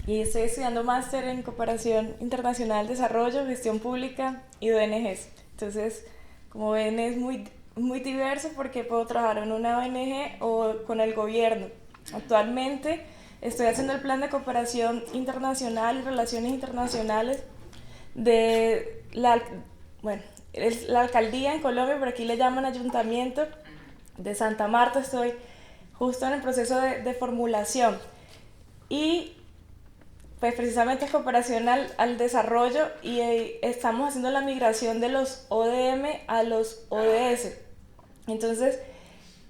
y estoy estudiando máster en Cooperación Internacional, Desarrollo, Gestión Pública y de ONGs. Entonces, como ven, es muy diverso porque puedo trabajar en una ONG o con el gobierno. Actualmente estoy haciendo el plan de cooperación internacional y relaciones internacionales de la alcaldía en Colombia, por aquí le llaman ayuntamiento de Santa Marta. Estoy justo en el proceso de formulación y pues precisamente es cooperación al desarrollo y estamos haciendo la migración de los ODM a los ODS. Entonces,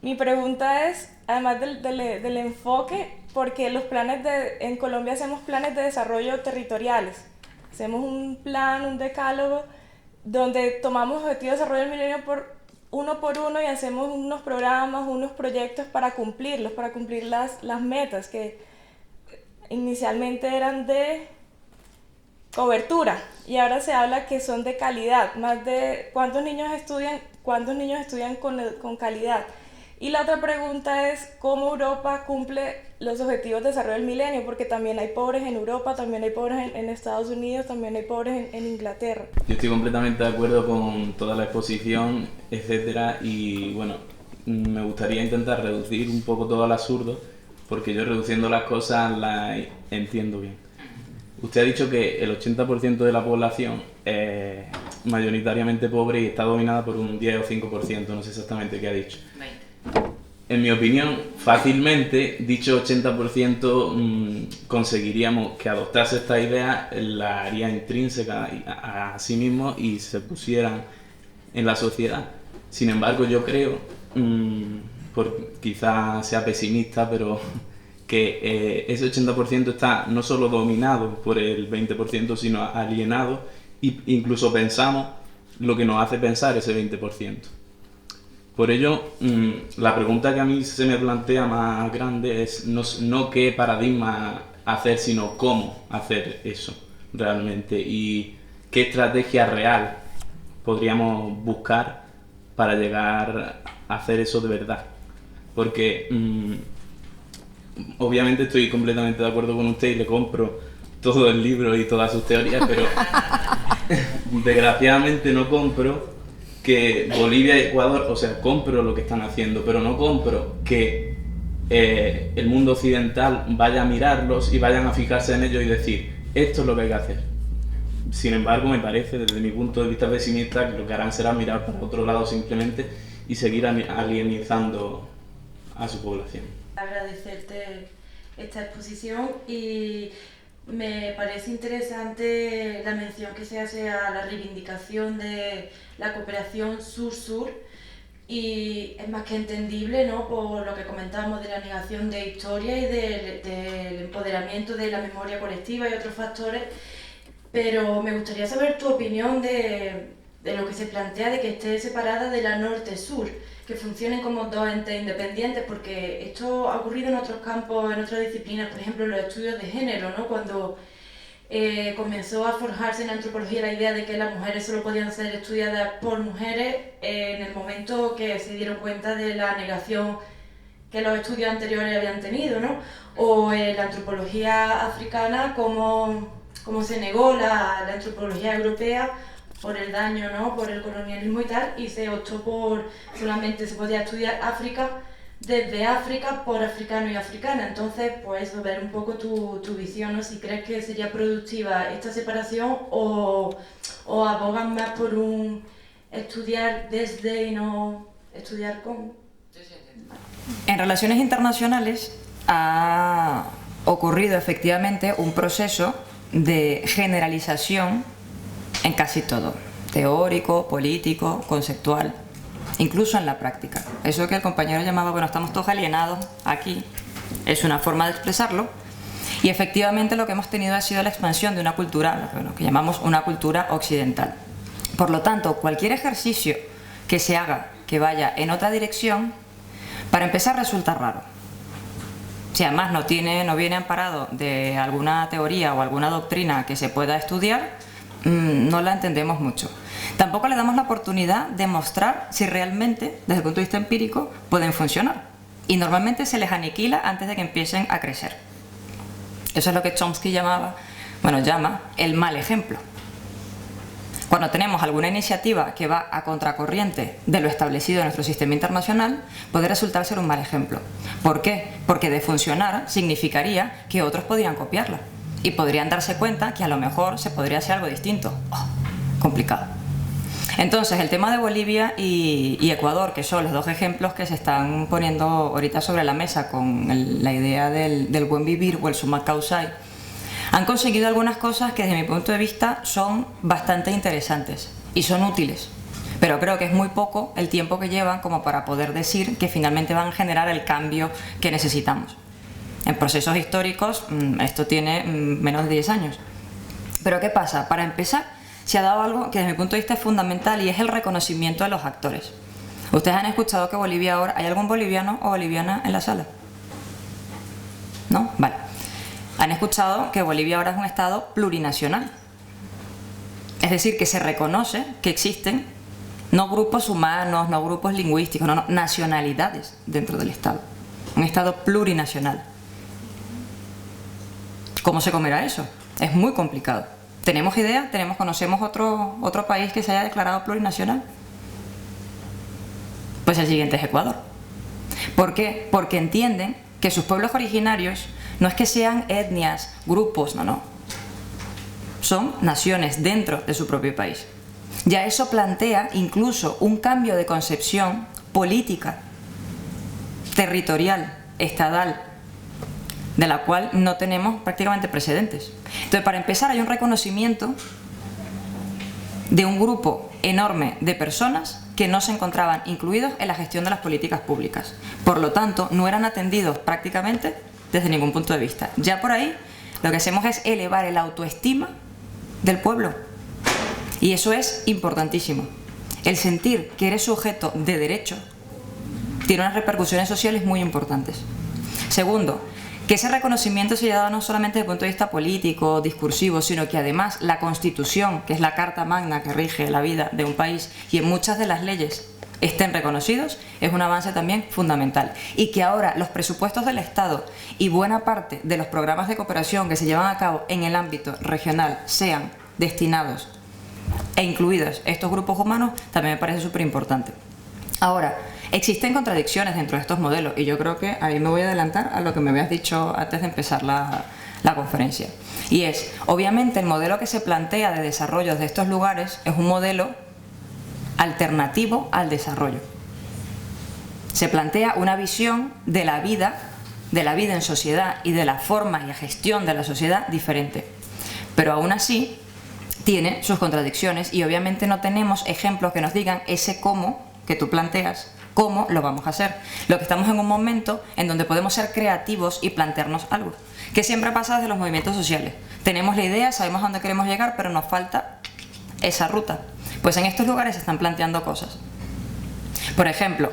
mi pregunta es, además del enfoque, porque en Colombia hacemos planes de desarrollo territoriales. Hacemos un plan, un decálogo, donde tomamos objetivos de desarrollo del milenio uno por uno y hacemos unos programas, unos proyectos para cumplir las metas que inicialmente eran de cobertura y ahora se habla que son de calidad, más de cuántos niños estudian con calidad. Y la otra pregunta es cómo Europa cumple los objetivos de desarrollo del milenio, porque también hay pobres en Europa, también hay pobres en Estados Unidos, también hay pobres en Inglaterra. Yo estoy completamente de acuerdo con toda la exposición, etcétera, y bueno, me gustaría intentar reducir un poco todo al absurdo, porque yo reduciendo las cosas las entiendo bien. Usted ha dicho que el 80% de la población es mayoritariamente pobre y está dominada por un 10 o 5%, no sé exactamente qué ha dicho. 20. En mi opinión, fácilmente, dicho 80% conseguiríamos que adoptase esta idea, la haría intrínseca a sí mismo y se pusieran en la sociedad. Sin embargo, yo creo, quizás sea pesimista, pero que ese 80% está no solo dominado por el 20%, sino alienado, e incluso pensamos lo que nos hace pensar ese 20%. Por ello, la pregunta que a mí se me plantea más grande es no qué paradigma hacer, sino cómo hacer eso realmente y qué estrategia real podríamos buscar para llegar a hacer eso de verdad. Porque obviamente estoy completamente de acuerdo con usted y le compro todo el libro y todas sus teorías, pero desgraciadamente no compro que Bolivia y Ecuador, o sea, compro lo que están haciendo, pero no compro que el mundo occidental vaya a mirarlos y vayan a fijarse en ellos y decir, esto es lo que hay que hacer. Sin embargo, me parece, desde mi punto de vista pesimista, que lo que harán será mirar para otro lado simplemente y seguir alienizando a su población. Agradecerte esta exposición y me parece interesante la mención que se hace a la reivindicación de la cooperación sur-sur y es más que entendible, ¿no?, por lo que comentábamos de la negación de historia y del empoderamiento de la memoria colectiva y otros factores, pero me gustaría saber tu opinión de lo que se plantea de que esté separada de la norte-sur, que funcionen como dos entes independientes, porque esto ha ocurrido en otros campos, en otras disciplinas, por ejemplo en los estudios de género, ¿no?, cuando comenzó a forjarse en la antropología la idea de que las mujeres solo podían ser estudiadas por mujeres, en el momento que se dieron cuenta de la negación que los estudios anteriores habían tenido, ¿no? O la antropología africana, como se negó la antropología europea por el daño, ¿no?, por el colonialismo y tal, y se optó por solamente se podía estudiar África desde África por africano y africana. Entonces, pues ver un poco tu visión, ¿no?, si crees que sería productiva esta separación o abogan más por un estudiar desde y no estudiar con. En relaciones internacionales ha ocurrido efectivamente un proceso de generalización en casi todo, teórico, político, conceptual, incluso en la práctica. Eso que el compañero llamaba, bueno, estamos todos alienados aquí, es una forma de expresarlo, y efectivamente lo que hemos tenido ha sido la expansión de una cultura, lo que llamamos una cultura occidental. Por lo tanto, cualquier ejercicio que se haga que vaya en otra dirección, para empezar resulta raro. Si además no viene amparado de alguna teoría o alguna doctrina que se pueda estudiar, no la entendemos mucho. Tampoco le damos la oportunidad de mostrar si realmente, desde el punto de vista empírico, pueden funcionar. Y normalmente se les aniquila antes de que empiecen a crecer. Eso es lo que Chomsky llama el mal ejemplo. Cuando tenemos alguna iniciativa que va a contracorriente de lo establecido en nuestro sistema internacional, puede resultar ser un mal ejemplo. ¿Por qué? Porque de funcionar significaría que otros podrían copiarla y podrían darse cuenta que a lo mejor se podría hacer algo distinto. Complicado. Entonces, el tema de Bolivia y Ecuador, que son los dos ejemplos que se están poniendo ahorita sobre la mesa con la idea del buen vivir o el summa causai, Han conseguido algunas cosas que desde mi punto de vista son bastante interesantes y son útiles, pero creo que es muy poco el tiempo que llevan como para poder decir que finalmente van a generar el cambio que necesitamos. En procesos históricos esto tiene menos de 10 años. Pero ¿qué pasa? Para empezar, se ha dado algo que desde mi punto de vista es fundamental y es el reconocimiento de los actores. Ustedes han escuchado que Bolivia ahora... ¿Hay algún boliviano o boliviana en la sala? ¿No? Vale. Han escuchado que Bolivia ahora es un estado plurinacional. Es decir, que se reconoce que existen no grupos humanos, no grupos lingüísticos, no, nacionalidades dentro del estado. Un estado plurinacional. ¿Cómo se comerá eso? Es muy complicado. ¿Tenemos idea? ¿Conocemos otro país que se haya declarado plurinacional? Pues el siguiente es Ecuador. ¿Por qué? Porque entienden que sus pueblos originarios no es que sean etnias, grupos, no. Son naciones dentro de su propio país. Ya eso plantea incluso un cambio de concepción política, territorial, estadal, de la cual no tenemos prácticamente precedentes. Entonces, para empezar, hay un reconocimiento de un grupo enorme de personas que no se encontraban incluidos en la gestión de las políticas públicas. Por lo tanto, no eran atendidos prácticamente desde ningún punto de vista. Ya por ahí, lo que hacemos es elevar el autoestima del pueblo. Y eso es importantísimo. El sentir que eres sujeto de derecho tiene unas repercusiones sociales muy importantes. Segundo, que ese reconocimiento se haya dado no solamente desde el punto de vista político, discursivo, sino que además la Constitución, que es la carta magna que rige la vida de un país, y en muchas de las leyes estén reconocidos, es un avance también fundamental. Y que ahora los presupuestos del Estado y buena parte de los programas de cooperación que se llevan a cabo en el ámbito regional sean destinados e incluidos estos grupos humanos, también me parece súper importante. Ahora, existen contradicciones dentro de estos modelos y yo creo que ahí me voy a adelantar a lo que me habías dicho antes de empezar la conferencia. Y es, obviamente, el modelo que se plantea de desarrollo de estos lugares es un modelo alternativo al desarrollo. Se plantea una visión de la vida en sociedad y de la forma y la gestión de la sociedad diferente. Pero aún así tiene sus contradicciones y obviamente no tenemos ejemplos que nos digan ese cómo que tú planteas, cómo lo vamos a hacer. Lo que estamos en un momento en donde podemos ser creativos y plantearnos algo, que siempre pasa desde los movimientos sociales. Tenemos la idea, sabemos a dónde queremos llegar, pero nos falta esa ruta. Pues en estos lugares se están planteando cosas. Por ejemplo,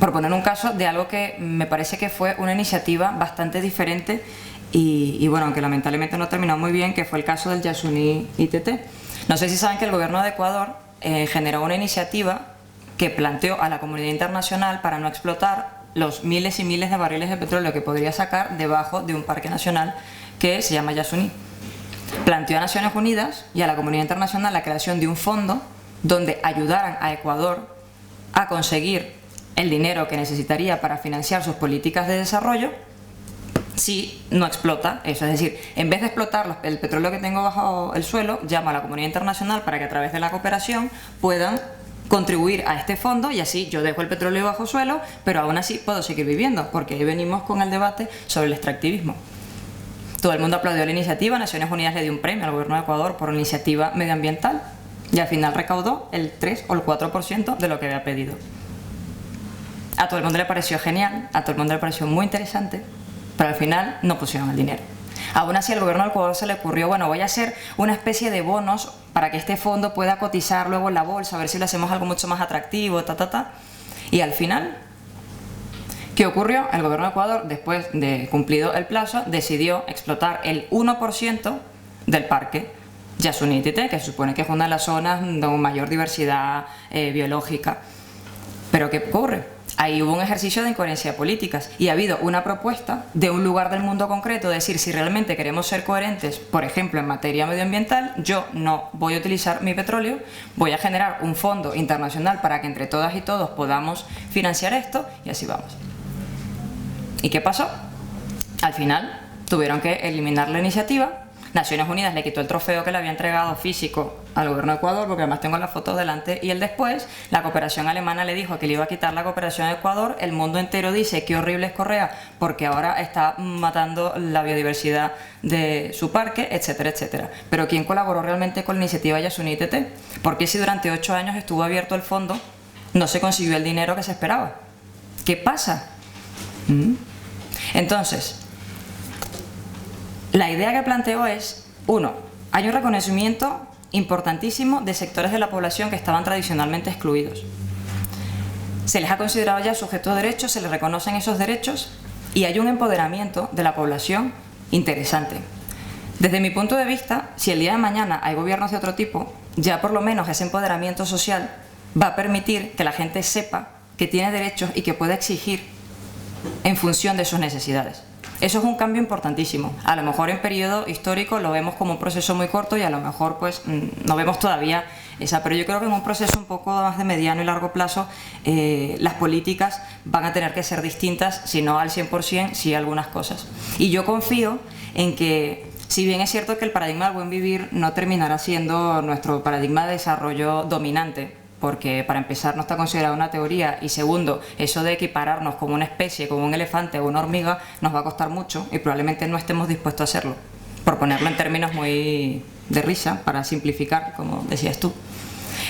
por poner un caso de algo que me parece que fue una iniciativa bastante diferente y bueno, aunque lamentablemente no terminó muy bien, que fue el caso del Yasuní ITT. No sé si saben que el gobierno de Ecuador generó una iniciativa que planteó a la comunidad internacional para no explotar los miles y miles de barriles de petróleo que podría sacar debajo de un parque nacional que se llama Yasuní. Planteó a Naciones Unidas y a la comunidad internacional la creación de un fondo donde ayudaran a Ecuador a conseguir el dinero que necesitaría para financiar sus políticas de desarrollo si no explota eso. Es decir, en vez de explotar el petróleo que tengo bajo el suelo, llamo a la comunidad internacional para que a través de la cooperación puedan contribuir a este fondo y así yo dejo el petróleo bajo suelo, pero aún así puedo seguir viviendo, porque ahí venimos con el debate sobre el extractivismo. Todo el mundo aplaudió la iniciativa, Naciones Unidas le dio un premio al gobierno de Ecuador por una iniciativa medioambiental y al final recaudó el 3 o el 4% de lo que había pedido. A todo el mundo le pareció genial, a todo el mundo le pareció muy interesante, pero al final no pusieron el dinero. Aún así, al gobierno del Ecuador se le ocurrió, bueno, voy a hacer una especie de bonos para que este fondo pueda cotizar luego en la bolsa, a ver si le hacemos algo mucho más atractivo, Y al final, ¿qué ocurrió? El gobierno de Ecuador, después de cumplido el plazo, decidió explotar el 1% del parque Yasuní ITT, que se supone que es una de las zonas de mayor diversidad biológica. Pero ¿qué ocurre? Ahí hubo un ejercicio de incoherencia de políticas y ha habido una propuesta de un lugar del mundo concreto de decir, si realmente queremos ser coherentes, por ejemplo en materia medioambiental, yo no voy a utilizar mi petróleo, voy a generar un fondo internacional para que entre todas y todos podamos financiar esto y así vamos. ¿Y qué pasó? Al final tuvieron que eliminar la iniciativa. Naciones Unidas le quitó el trofeo que le había entregado físico al gobierno de Ecuador, porque además tengo la foto delante, y el después, la cooperación alemana le dijo que le iba a quitar la cooperación a Ecuador, el mundo entero dice qué horrible es Correa, porque ahora está matando la biodiversidad de su parque, etcétera, etcétera. Pero ¿quién colaboró realmente con la iniciativa Yasuni ITT? ¿Por qué si durante 8 años estuvo abierto el fondo, no se consiguió el dinero que se esperaba? ¿Qué pasa? Entonces, la idea que planteo es, 1, hay un reconocimiento importantísimo de sectores de la población que estaban tradicionalmente excluidos. Se les ha considerado ya sujetos de derechos, se les reconocen esos derechos y hay un empoderamiento de la población interesante. Desde mi punto de vista, si el día de mañana hay gobiernos de otro tipo, ya por lo menos ese empoderamiento social va a permitir que la gente sepa que tiene derechos y que puede exigir en función de sus necesidades. Eso es un cambio importantísimo. A lo mejor en periodo histórico lo vemos como un proceso muy corto y a lo mejor pues no vemos todavía esa, pero yo creo que en un proceso un poco más de mediano y largo plazo las políticas van a tener que ser distintas, si no al 100%, sí algunas cosas. Y yo confío en que, si bien es cierto que el paradigma del buen vivir no terminará siendo nuestro paradigma de desarrollo dominante, porque para empezar no está considerado una teoría y segundo, eso de equipararnos como una especie, como un elefante o una hormiga nos va a costar mucho y probablemente no estemos dispuestos a hacerlo, por ponerlo en términos muy de risa, para simplificar, como decías tú.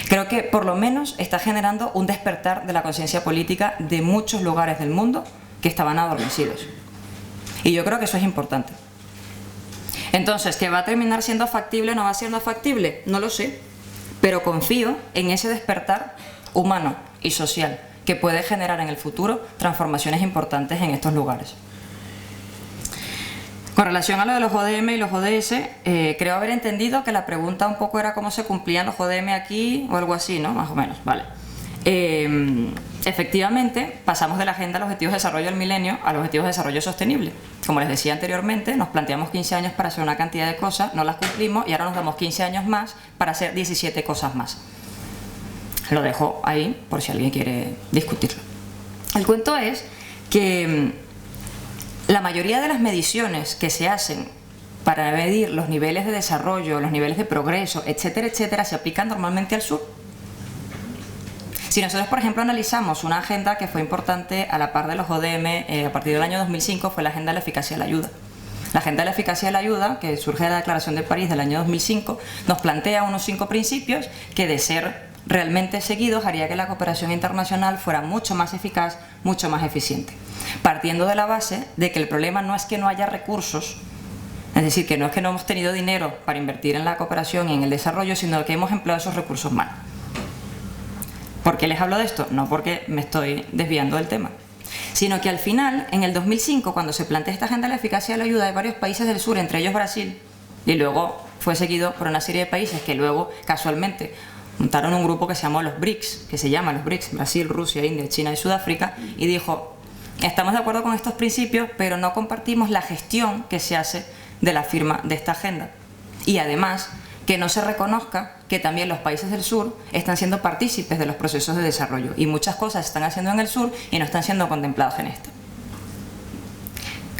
Creo que por lo menos está generando un despertar de la conciencia política de muchos lugares del mundo que estaban adormecidos y yo creo que eso es importante. Entonces, ¿que va a terminar siendo factible o no va siendo factible? No lo sé. Pero confío en ese despertar humano y social que puede generar en el futuro transformaciones importantes en estos lugares. Con relación a lo de los ODM y los ODS, creo haber entendido que la pregunta un poco era cómo se cumplían los ODM aquí o algo así, ¿no? Más o menos, vale. Efectivamente, pasamos de la Agenda de los Objetivos de Desarrollo del Milenio a los Objetivos de Desarrollo Sostenible. Como les decía anteriormente, nos planteamos 15 años para hacer una cantidad de cosas, no las cumplimos y ahora nos damos 15 años más para hacer 17 cosas más. Lo dejo ahí por si alguien quiere discutirlo. El cuento es que la mayoría de las mediciones que se hacen para medir los niveles de desarrollo, los niveles de progreso, etcétera, etcétera, se aplican normalmente al sur. Si nosotros, por ejemplo, analizamos una agenda que fue importante a la par de los ODM a partir del año 2005, fue la Agenda de la Eficacia de la Ayuda. La Agenda de la Eficacia de la Ayuda, que surge de la Declaración de París del año 2005, nos plantea unos 5 principios que, de ser realmente seguidos, haría que la cooperación internacional fuera mucho más eficaz, mucho más eficiente. Partiendo de la base de que el problema no es que no haya recursos, es decir, que no es que no hemos tenido dinero para invertir en la cooperación y en el desarrollo, sino que hemos empleado esos recursos mal. ¿Por qué les hablo de esto? No porque me estoy desviando del tema, sino que al final, en el 2005, cuando se plantea esta Agenda de la Eficacia de la Ayuda de varios países del sur, entre ellos Brasil, y luego fue seguido por una serie de países que luego, casualmente, montaron un grupo que se llamó los BRICS, que se llama los BRICS, Brasil, Rusia, India, China y Sudáfrica, y dijo, estamos de acuerdo con estos principios, pero no compartimos la gestión que se hace de la firma de esta agenda. Y además, que no se reconozca que también los países del sur están siendo partícipes de los procesos de desarrollo y muchas cosas se están haciendo en el sur y no están siendo contempladas en esto.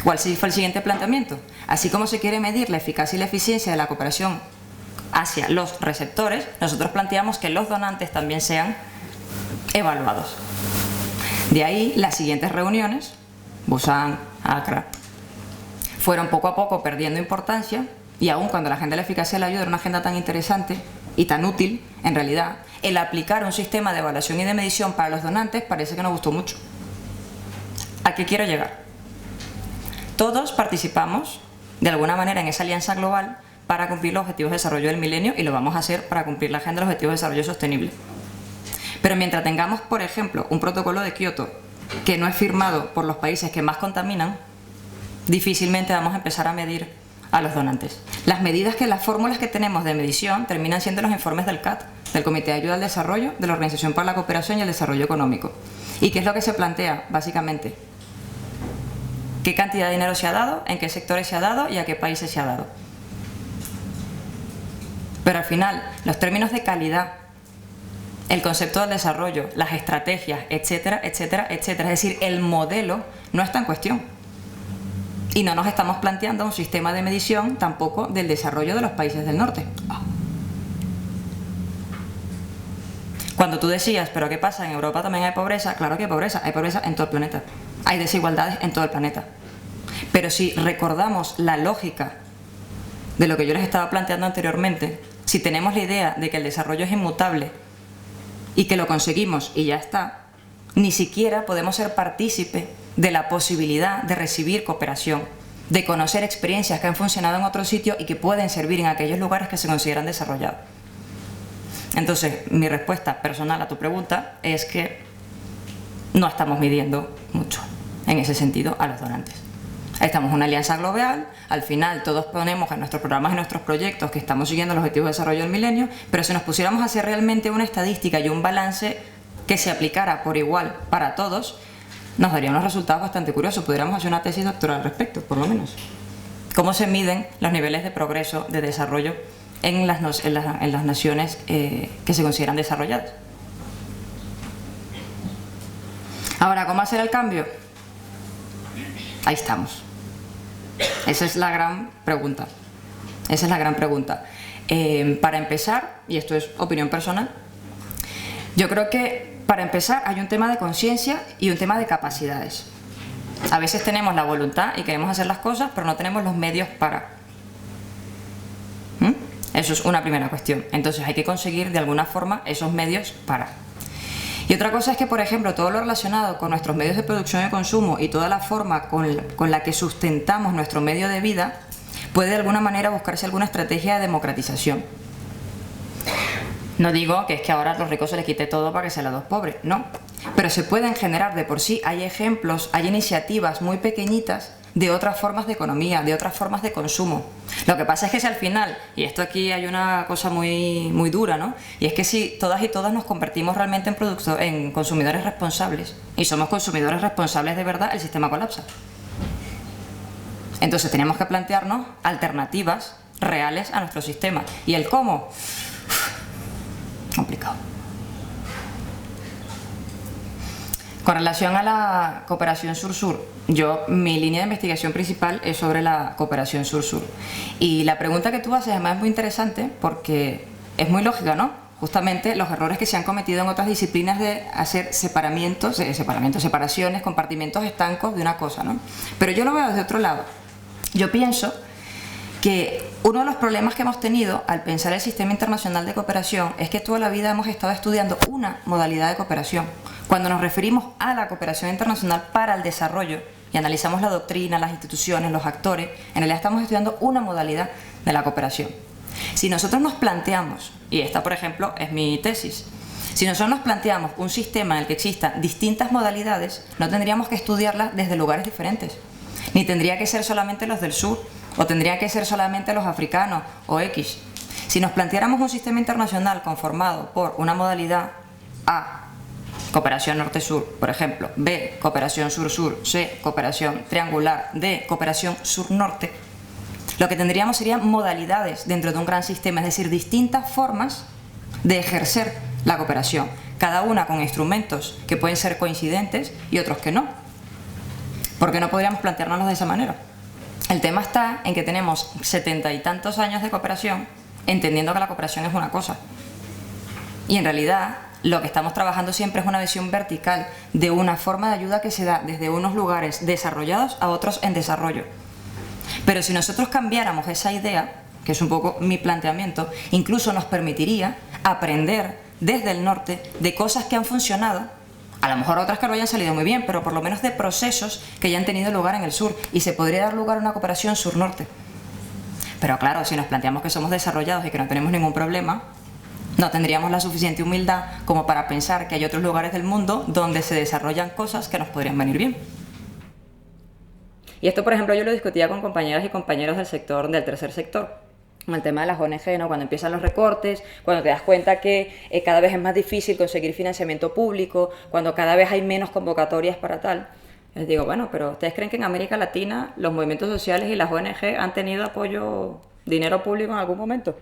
¿Cuál fue el siguiente planteamiento? Así como se quiere medir la eficacia y la eficiencia de la cooperación hacia los receptores, nosotros planteamos que los donantes también sean evaluados. De ahí las siguientes reuniones, Busan, Accra, fueron poco a poco perdiendo importancia. Y aún cuando la Agenda de la Eficacia de la Ayuda era una agenda tan interesante y tan útil, en realidad, el aplicar un sistema de evaluación y de medición para los donantes parece que nos gustó mucho. ¿A qué quiero llegar? Todos participamos, de alguna manera, en esa alianza global para cumplir los Objetivos de Desarrollo del Milenio y lo vamos a hacer para cumplir la Agenda de los Objetivos de Desarrollo Sostenible. Pero mientras tengamos, por ejemplo, un protocolo de Kioto que no es firmado por los países que más contaminan, difícilmente vamos a empezar a medir a los donantes. Las medidas las fórmulas que tenemos de medición terminan siendo los informes del CAT, del Comité de Ayuda al Desarrollo, de la Organización para la Cooperación y el Desarrollo Económico. ¿Y qué es lo que se plantea, básicamente? ¿Qué cantidad de dinero se ha dado, en qué sectores se ha dado y a qué países se ha dado? Pero al final, los términos de calidad, el concepto del desarrollo, las estrategias, etcétera, etcétera, etcétera, es decir, el modelo no está en cuestión. Y no nos estamos planteando un sistema de medición tampoco del desarrollo de los países del norte. Cuando tú decías, ¿pero qué pasa? ¿En Europa también hay pobreza? Claro que hay pobreza en todo el planeta. Hay desigualdades en todo el planeta. Pero si recordamos la lógica de lo que yo les estaba planteando anteriormente, si tenemos la idea de que el desarrollo es inmutable y que lo conseguimos y ya está, ni siquiera podemos ser partícipe de la posibilidad de recibir cooperación, de conocer experiencias que han funcionado en otro sitio y que pueden servir en aquellos lugares que se consideran desarrollados. Entonces, mi respuesta personal a tu pregunta es que no estamos midiendo mucho en ese sentido a los donantes. Estamos en una alianza global, al final todos ponemos en nuestros programas y nuestros proyectos que estamos siguiendo los objetivos de desarrollo del milenio, pero si nos pusiéramos a hacer realmente una estadística y un balance que se aplicara por igual para todos, nos daría unos resultados bastante curiosos. Pudiéramos hacer una tesis doctoral al respecto, por lo menos. ¿Cómo se miden los niveles de progreso, de desarrollo en las naciones que se consideran desarrolladas? Ahora, ¿cómo hacer el cambio? Ahí estamos. Esa es la gran pregunta. Esa es la gran pregunta. Para empezar, y esto es opinión personal, yo creo que para empezar hay un tema de conciencia y un tema de capacidades. A veces tenemos la voluntad y queremos hacer las cosas, pero no tenemos los medios para. Eso es una primera cuestión. Entonces hay que conseguir de alguna forma esos medios para. Y otra cosa es que, por ejemplo, todo lo relacionado con nuestros medios de producción y consumo y toda la forma con la que sustentamos nuestro medio de vida, puede de alguna manera buscarse alguna estrategia de democratización. No digo que es que ahora a los ricos se les quite todo para que sean los pobres, no. Pero se pueden generar de por sí, hay ejemplos, hay iniciativas muy pequeñitas de otras formas de economía, de otras formas de consumo. Lo que pasa es que si al final, y esto aquí hay una cosa muy dura, ¿no? Y es que si todas y todas nos convertimos realmente en consumidores responsables, y somos consumidores responsables de verdad, el sistema colapsa. Entonces tenemos que plantearnos alternativas reales a nuestro sistema. ¿Y el cómo? Complicado. Con relación a la cooperación sur-sur, mi línea de investigación principal es sobre la cooperación sur-sur. Y la pregunta que tú haces además es muy interesante porque es muy lógica, ¿no? Justamente los errores que se han cometido en otras disciplinas de hacer separaciones, compartimentos estancos de una cosa, ¿no? Pero yo lo veo desde otro lado. Yo pienso que uno de los problemas que hemos tenido al pensar el sistema internacional de cooperación es que toda la vida hemos estado estudiando una modalidad de cooperación. Cuando nos referimos a la cooperación internacional para el desarrollo y analizamos la doctrina, las instituciones, los actores, en realidad estamos estudiando una modalidad de la cooperación. Si nosotros nos planteamos, y esta por ejemplo es mi tesis, si nosotros nos planteamos un sistema en el que existan distintas modalidades, no tendríamos que estudiarlas desde lugares diferentes. Ni tendría que ser solamente los del sur, o tendría que ser solamente los africanos, o X. Si nos planteáramos un sistema internacional conformado por una modalidad A, cooperación norte-sur, por ejemplo, B, cooperación sur-sur, C, cooperación triangular, D, cooperación sur-norte, lo que tendríamos serían modalidades dentro de un gran sistema, es decir, distintas formas de ejercer la cooperación, cada una con instrumentos que pueden ser coincidentes y otros que no. ¿Por qué no podríamos planteárnoslo de esa manera? El tema está en que tenemos 70 y tantos años de cooperación, entendiendo que la cooperación es una cosa. Y en realidad, lo que estamos trabajando siempre es una visión vertical de una forma de ayuda que se da desde unos lugares desarrollados a otros en desarrollo. Pero si nosotros cambiáramos esa idea, que es un poco mi planteamiento, incluso nos permitiría aprender desde el norte de cosas que han funcionado, a lo mejor otras que no hayan salido muy bien, pero por lo menos de procesos que ya han tenido lugar en el sur, y se podría dar lugar a una cooperación sur-norte. Pero claro, si nos planteamos que somos desarrollados y que no tenemos ningún problema, no tendríamos la suficiente humildad como para pensar que hay otros lugares del mundo donde se desarrollan cosas que nos podrían venir bien. Y esto, por ejemplo, yo lo discutía con compañeras y compañeros del tercer sector. Con el tema de las ONG, ¿no? Cuando empiezan los recortes, cuando te das cuenta que cada vez es más difícil conseguir financiamiento público, cuando cada vez hay menos convocatorias para tal. Les digo, bueno, pero ¿ustedes creen que en América Latina los movimientos sociales y las ONG han tenido apoyo, dinero público en algún momento?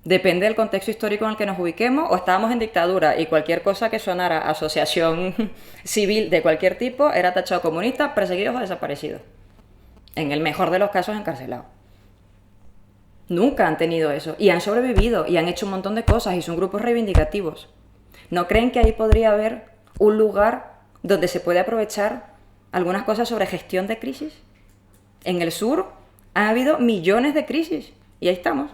Depende del contexto histórico en el que nos ubiquemos, o estábamos en dictadura y cualquier cosa que sonara asociación civil de cualquier tipo era tachado comunista, perseguidos o desaparecidos. En el mejor de los casos, encarcelados. Nunca han tenido eso, y han sobrevivido, y han hecho un montón de cosas, y son grupos reivindicativos. ¿No creen que ahí podría haber un lugar donde se puede aprovechar algunas cosas sobre gestión de crisis? En el sur ha habido millones de crisis, y ahí estamos.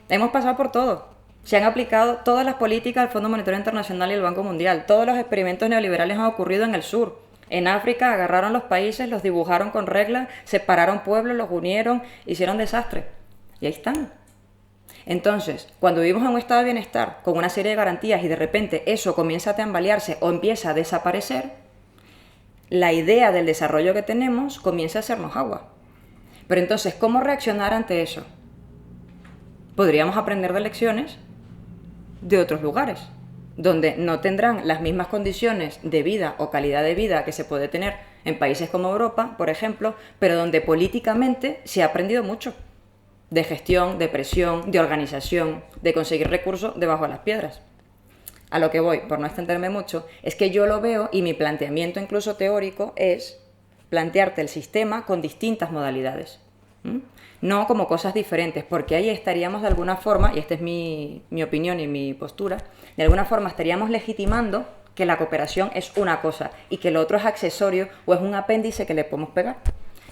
Hemos pasado por todo. Se han aplicado todas las políticas del Fondo Monetario Internacional y el Banco Mundial. Todos los experimentos neoliberales han ocurrido en el sur. En África agarraron los países, los dibujaron con reglas, separaron pueblos, los unieron, hicieron desastre. Y ahí están. Entonces, cuando vivimos en un estado de bienestar, con una serie de garantías, y de repente eso comienza a tambalearse o empieza a desaparecer, la idea del desarrollo que tenemos comienza a hacernos agua. Pero entonces, ¿cómo reaccionar ante eso? Podríamos aprender de lecciones de otros lugares, donde no tendrán las mismas condiciones de vida o calidad de vida que se puede tener en países como Europa, por ejemplo, pero donde políticamente se ha aprendido mucho de gestión, de presión, de organización, de conseguir recursos debajo de las piedras. A lo que voy, por no extenderme mucho, es que yo lo veo, y mi planteamiento incluso teórico es plantearte el sistema con distintas modalidades. No como cosas diferentes, porque ahí estaríamos de alguna forma, y esta es mi opinión y mi postura, de alguna forma estaríamos legitimando que la cooperación es una cosa y que lo otro es accesorio o es un apéndice que le podemos pegar.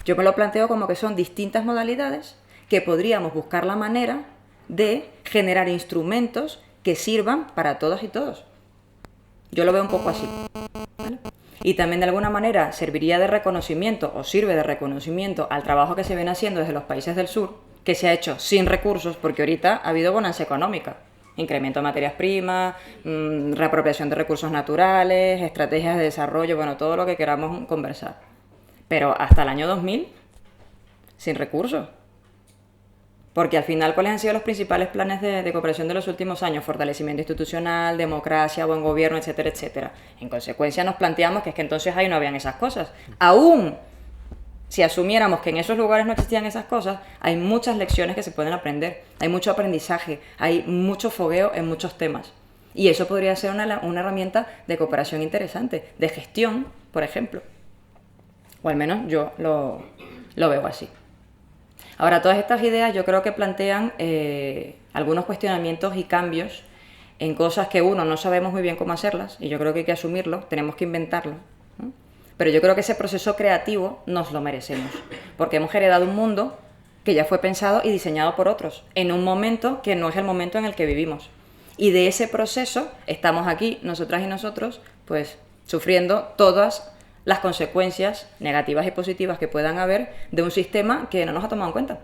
Yo me lo planteo como que son distintas modalidades que podríamos buscar la manera de generar instrumentos que sirvan para todas y todos. Yo lo veo un poco así, ¿vale? Y también de alguna manera serviría de reconocimiento, o sirve de reconocimiento al trabajo que se viene haciendo desde los países del sur, que se ha hecho sin recursos, porque ahorita ha habido bonanza económica, incremento de materias primas, reapropiación de recursos naturales, estrategias de desarrollo, bueno, todo lo que queramos conversar. Pero hasta el año 2000, sin recursos. Porque al final, ¿cuáles han sido los principales planes de cooperación de los últimos años? Fortalecimiento institucional, democracia, buen gobierno, etcétera, etcétera. En consecuencia nos planteamos que es que entonces ahí no habían esas cosas. Aún si asumiéramos que en esos lugares no existían esas cosas, hay muchas lecciones que se pueden aprender, hay mucho aprendizaje, hay mucho fogueo en muchos temas. Y eso podría ser una herramienta de cooperación interesante, de gestión, por ejemplo. O al menos yo lo veo así. Ahora, todas estas ideas yo creo que plantean algunos cuestionamientos y cambios en cosas que uno no sabemos muy bien cómo hacerlas, y yo creo que hay que asumirlo, tenemos que inventarlo, ¿no? Pero yo creo que ese proceso creativo nos lo merecemos, porque hemos heredado un mundo que ya fue pensado y diseñado por otros, en un momento que no es el momento en el que vivimos. Y de ese proceso estamos aquí, nosotras y nosotros, pues sufriendo todas las consecuencias negativas y positivas que puedan haber de un sistema que no nos ha tomado en cuenta.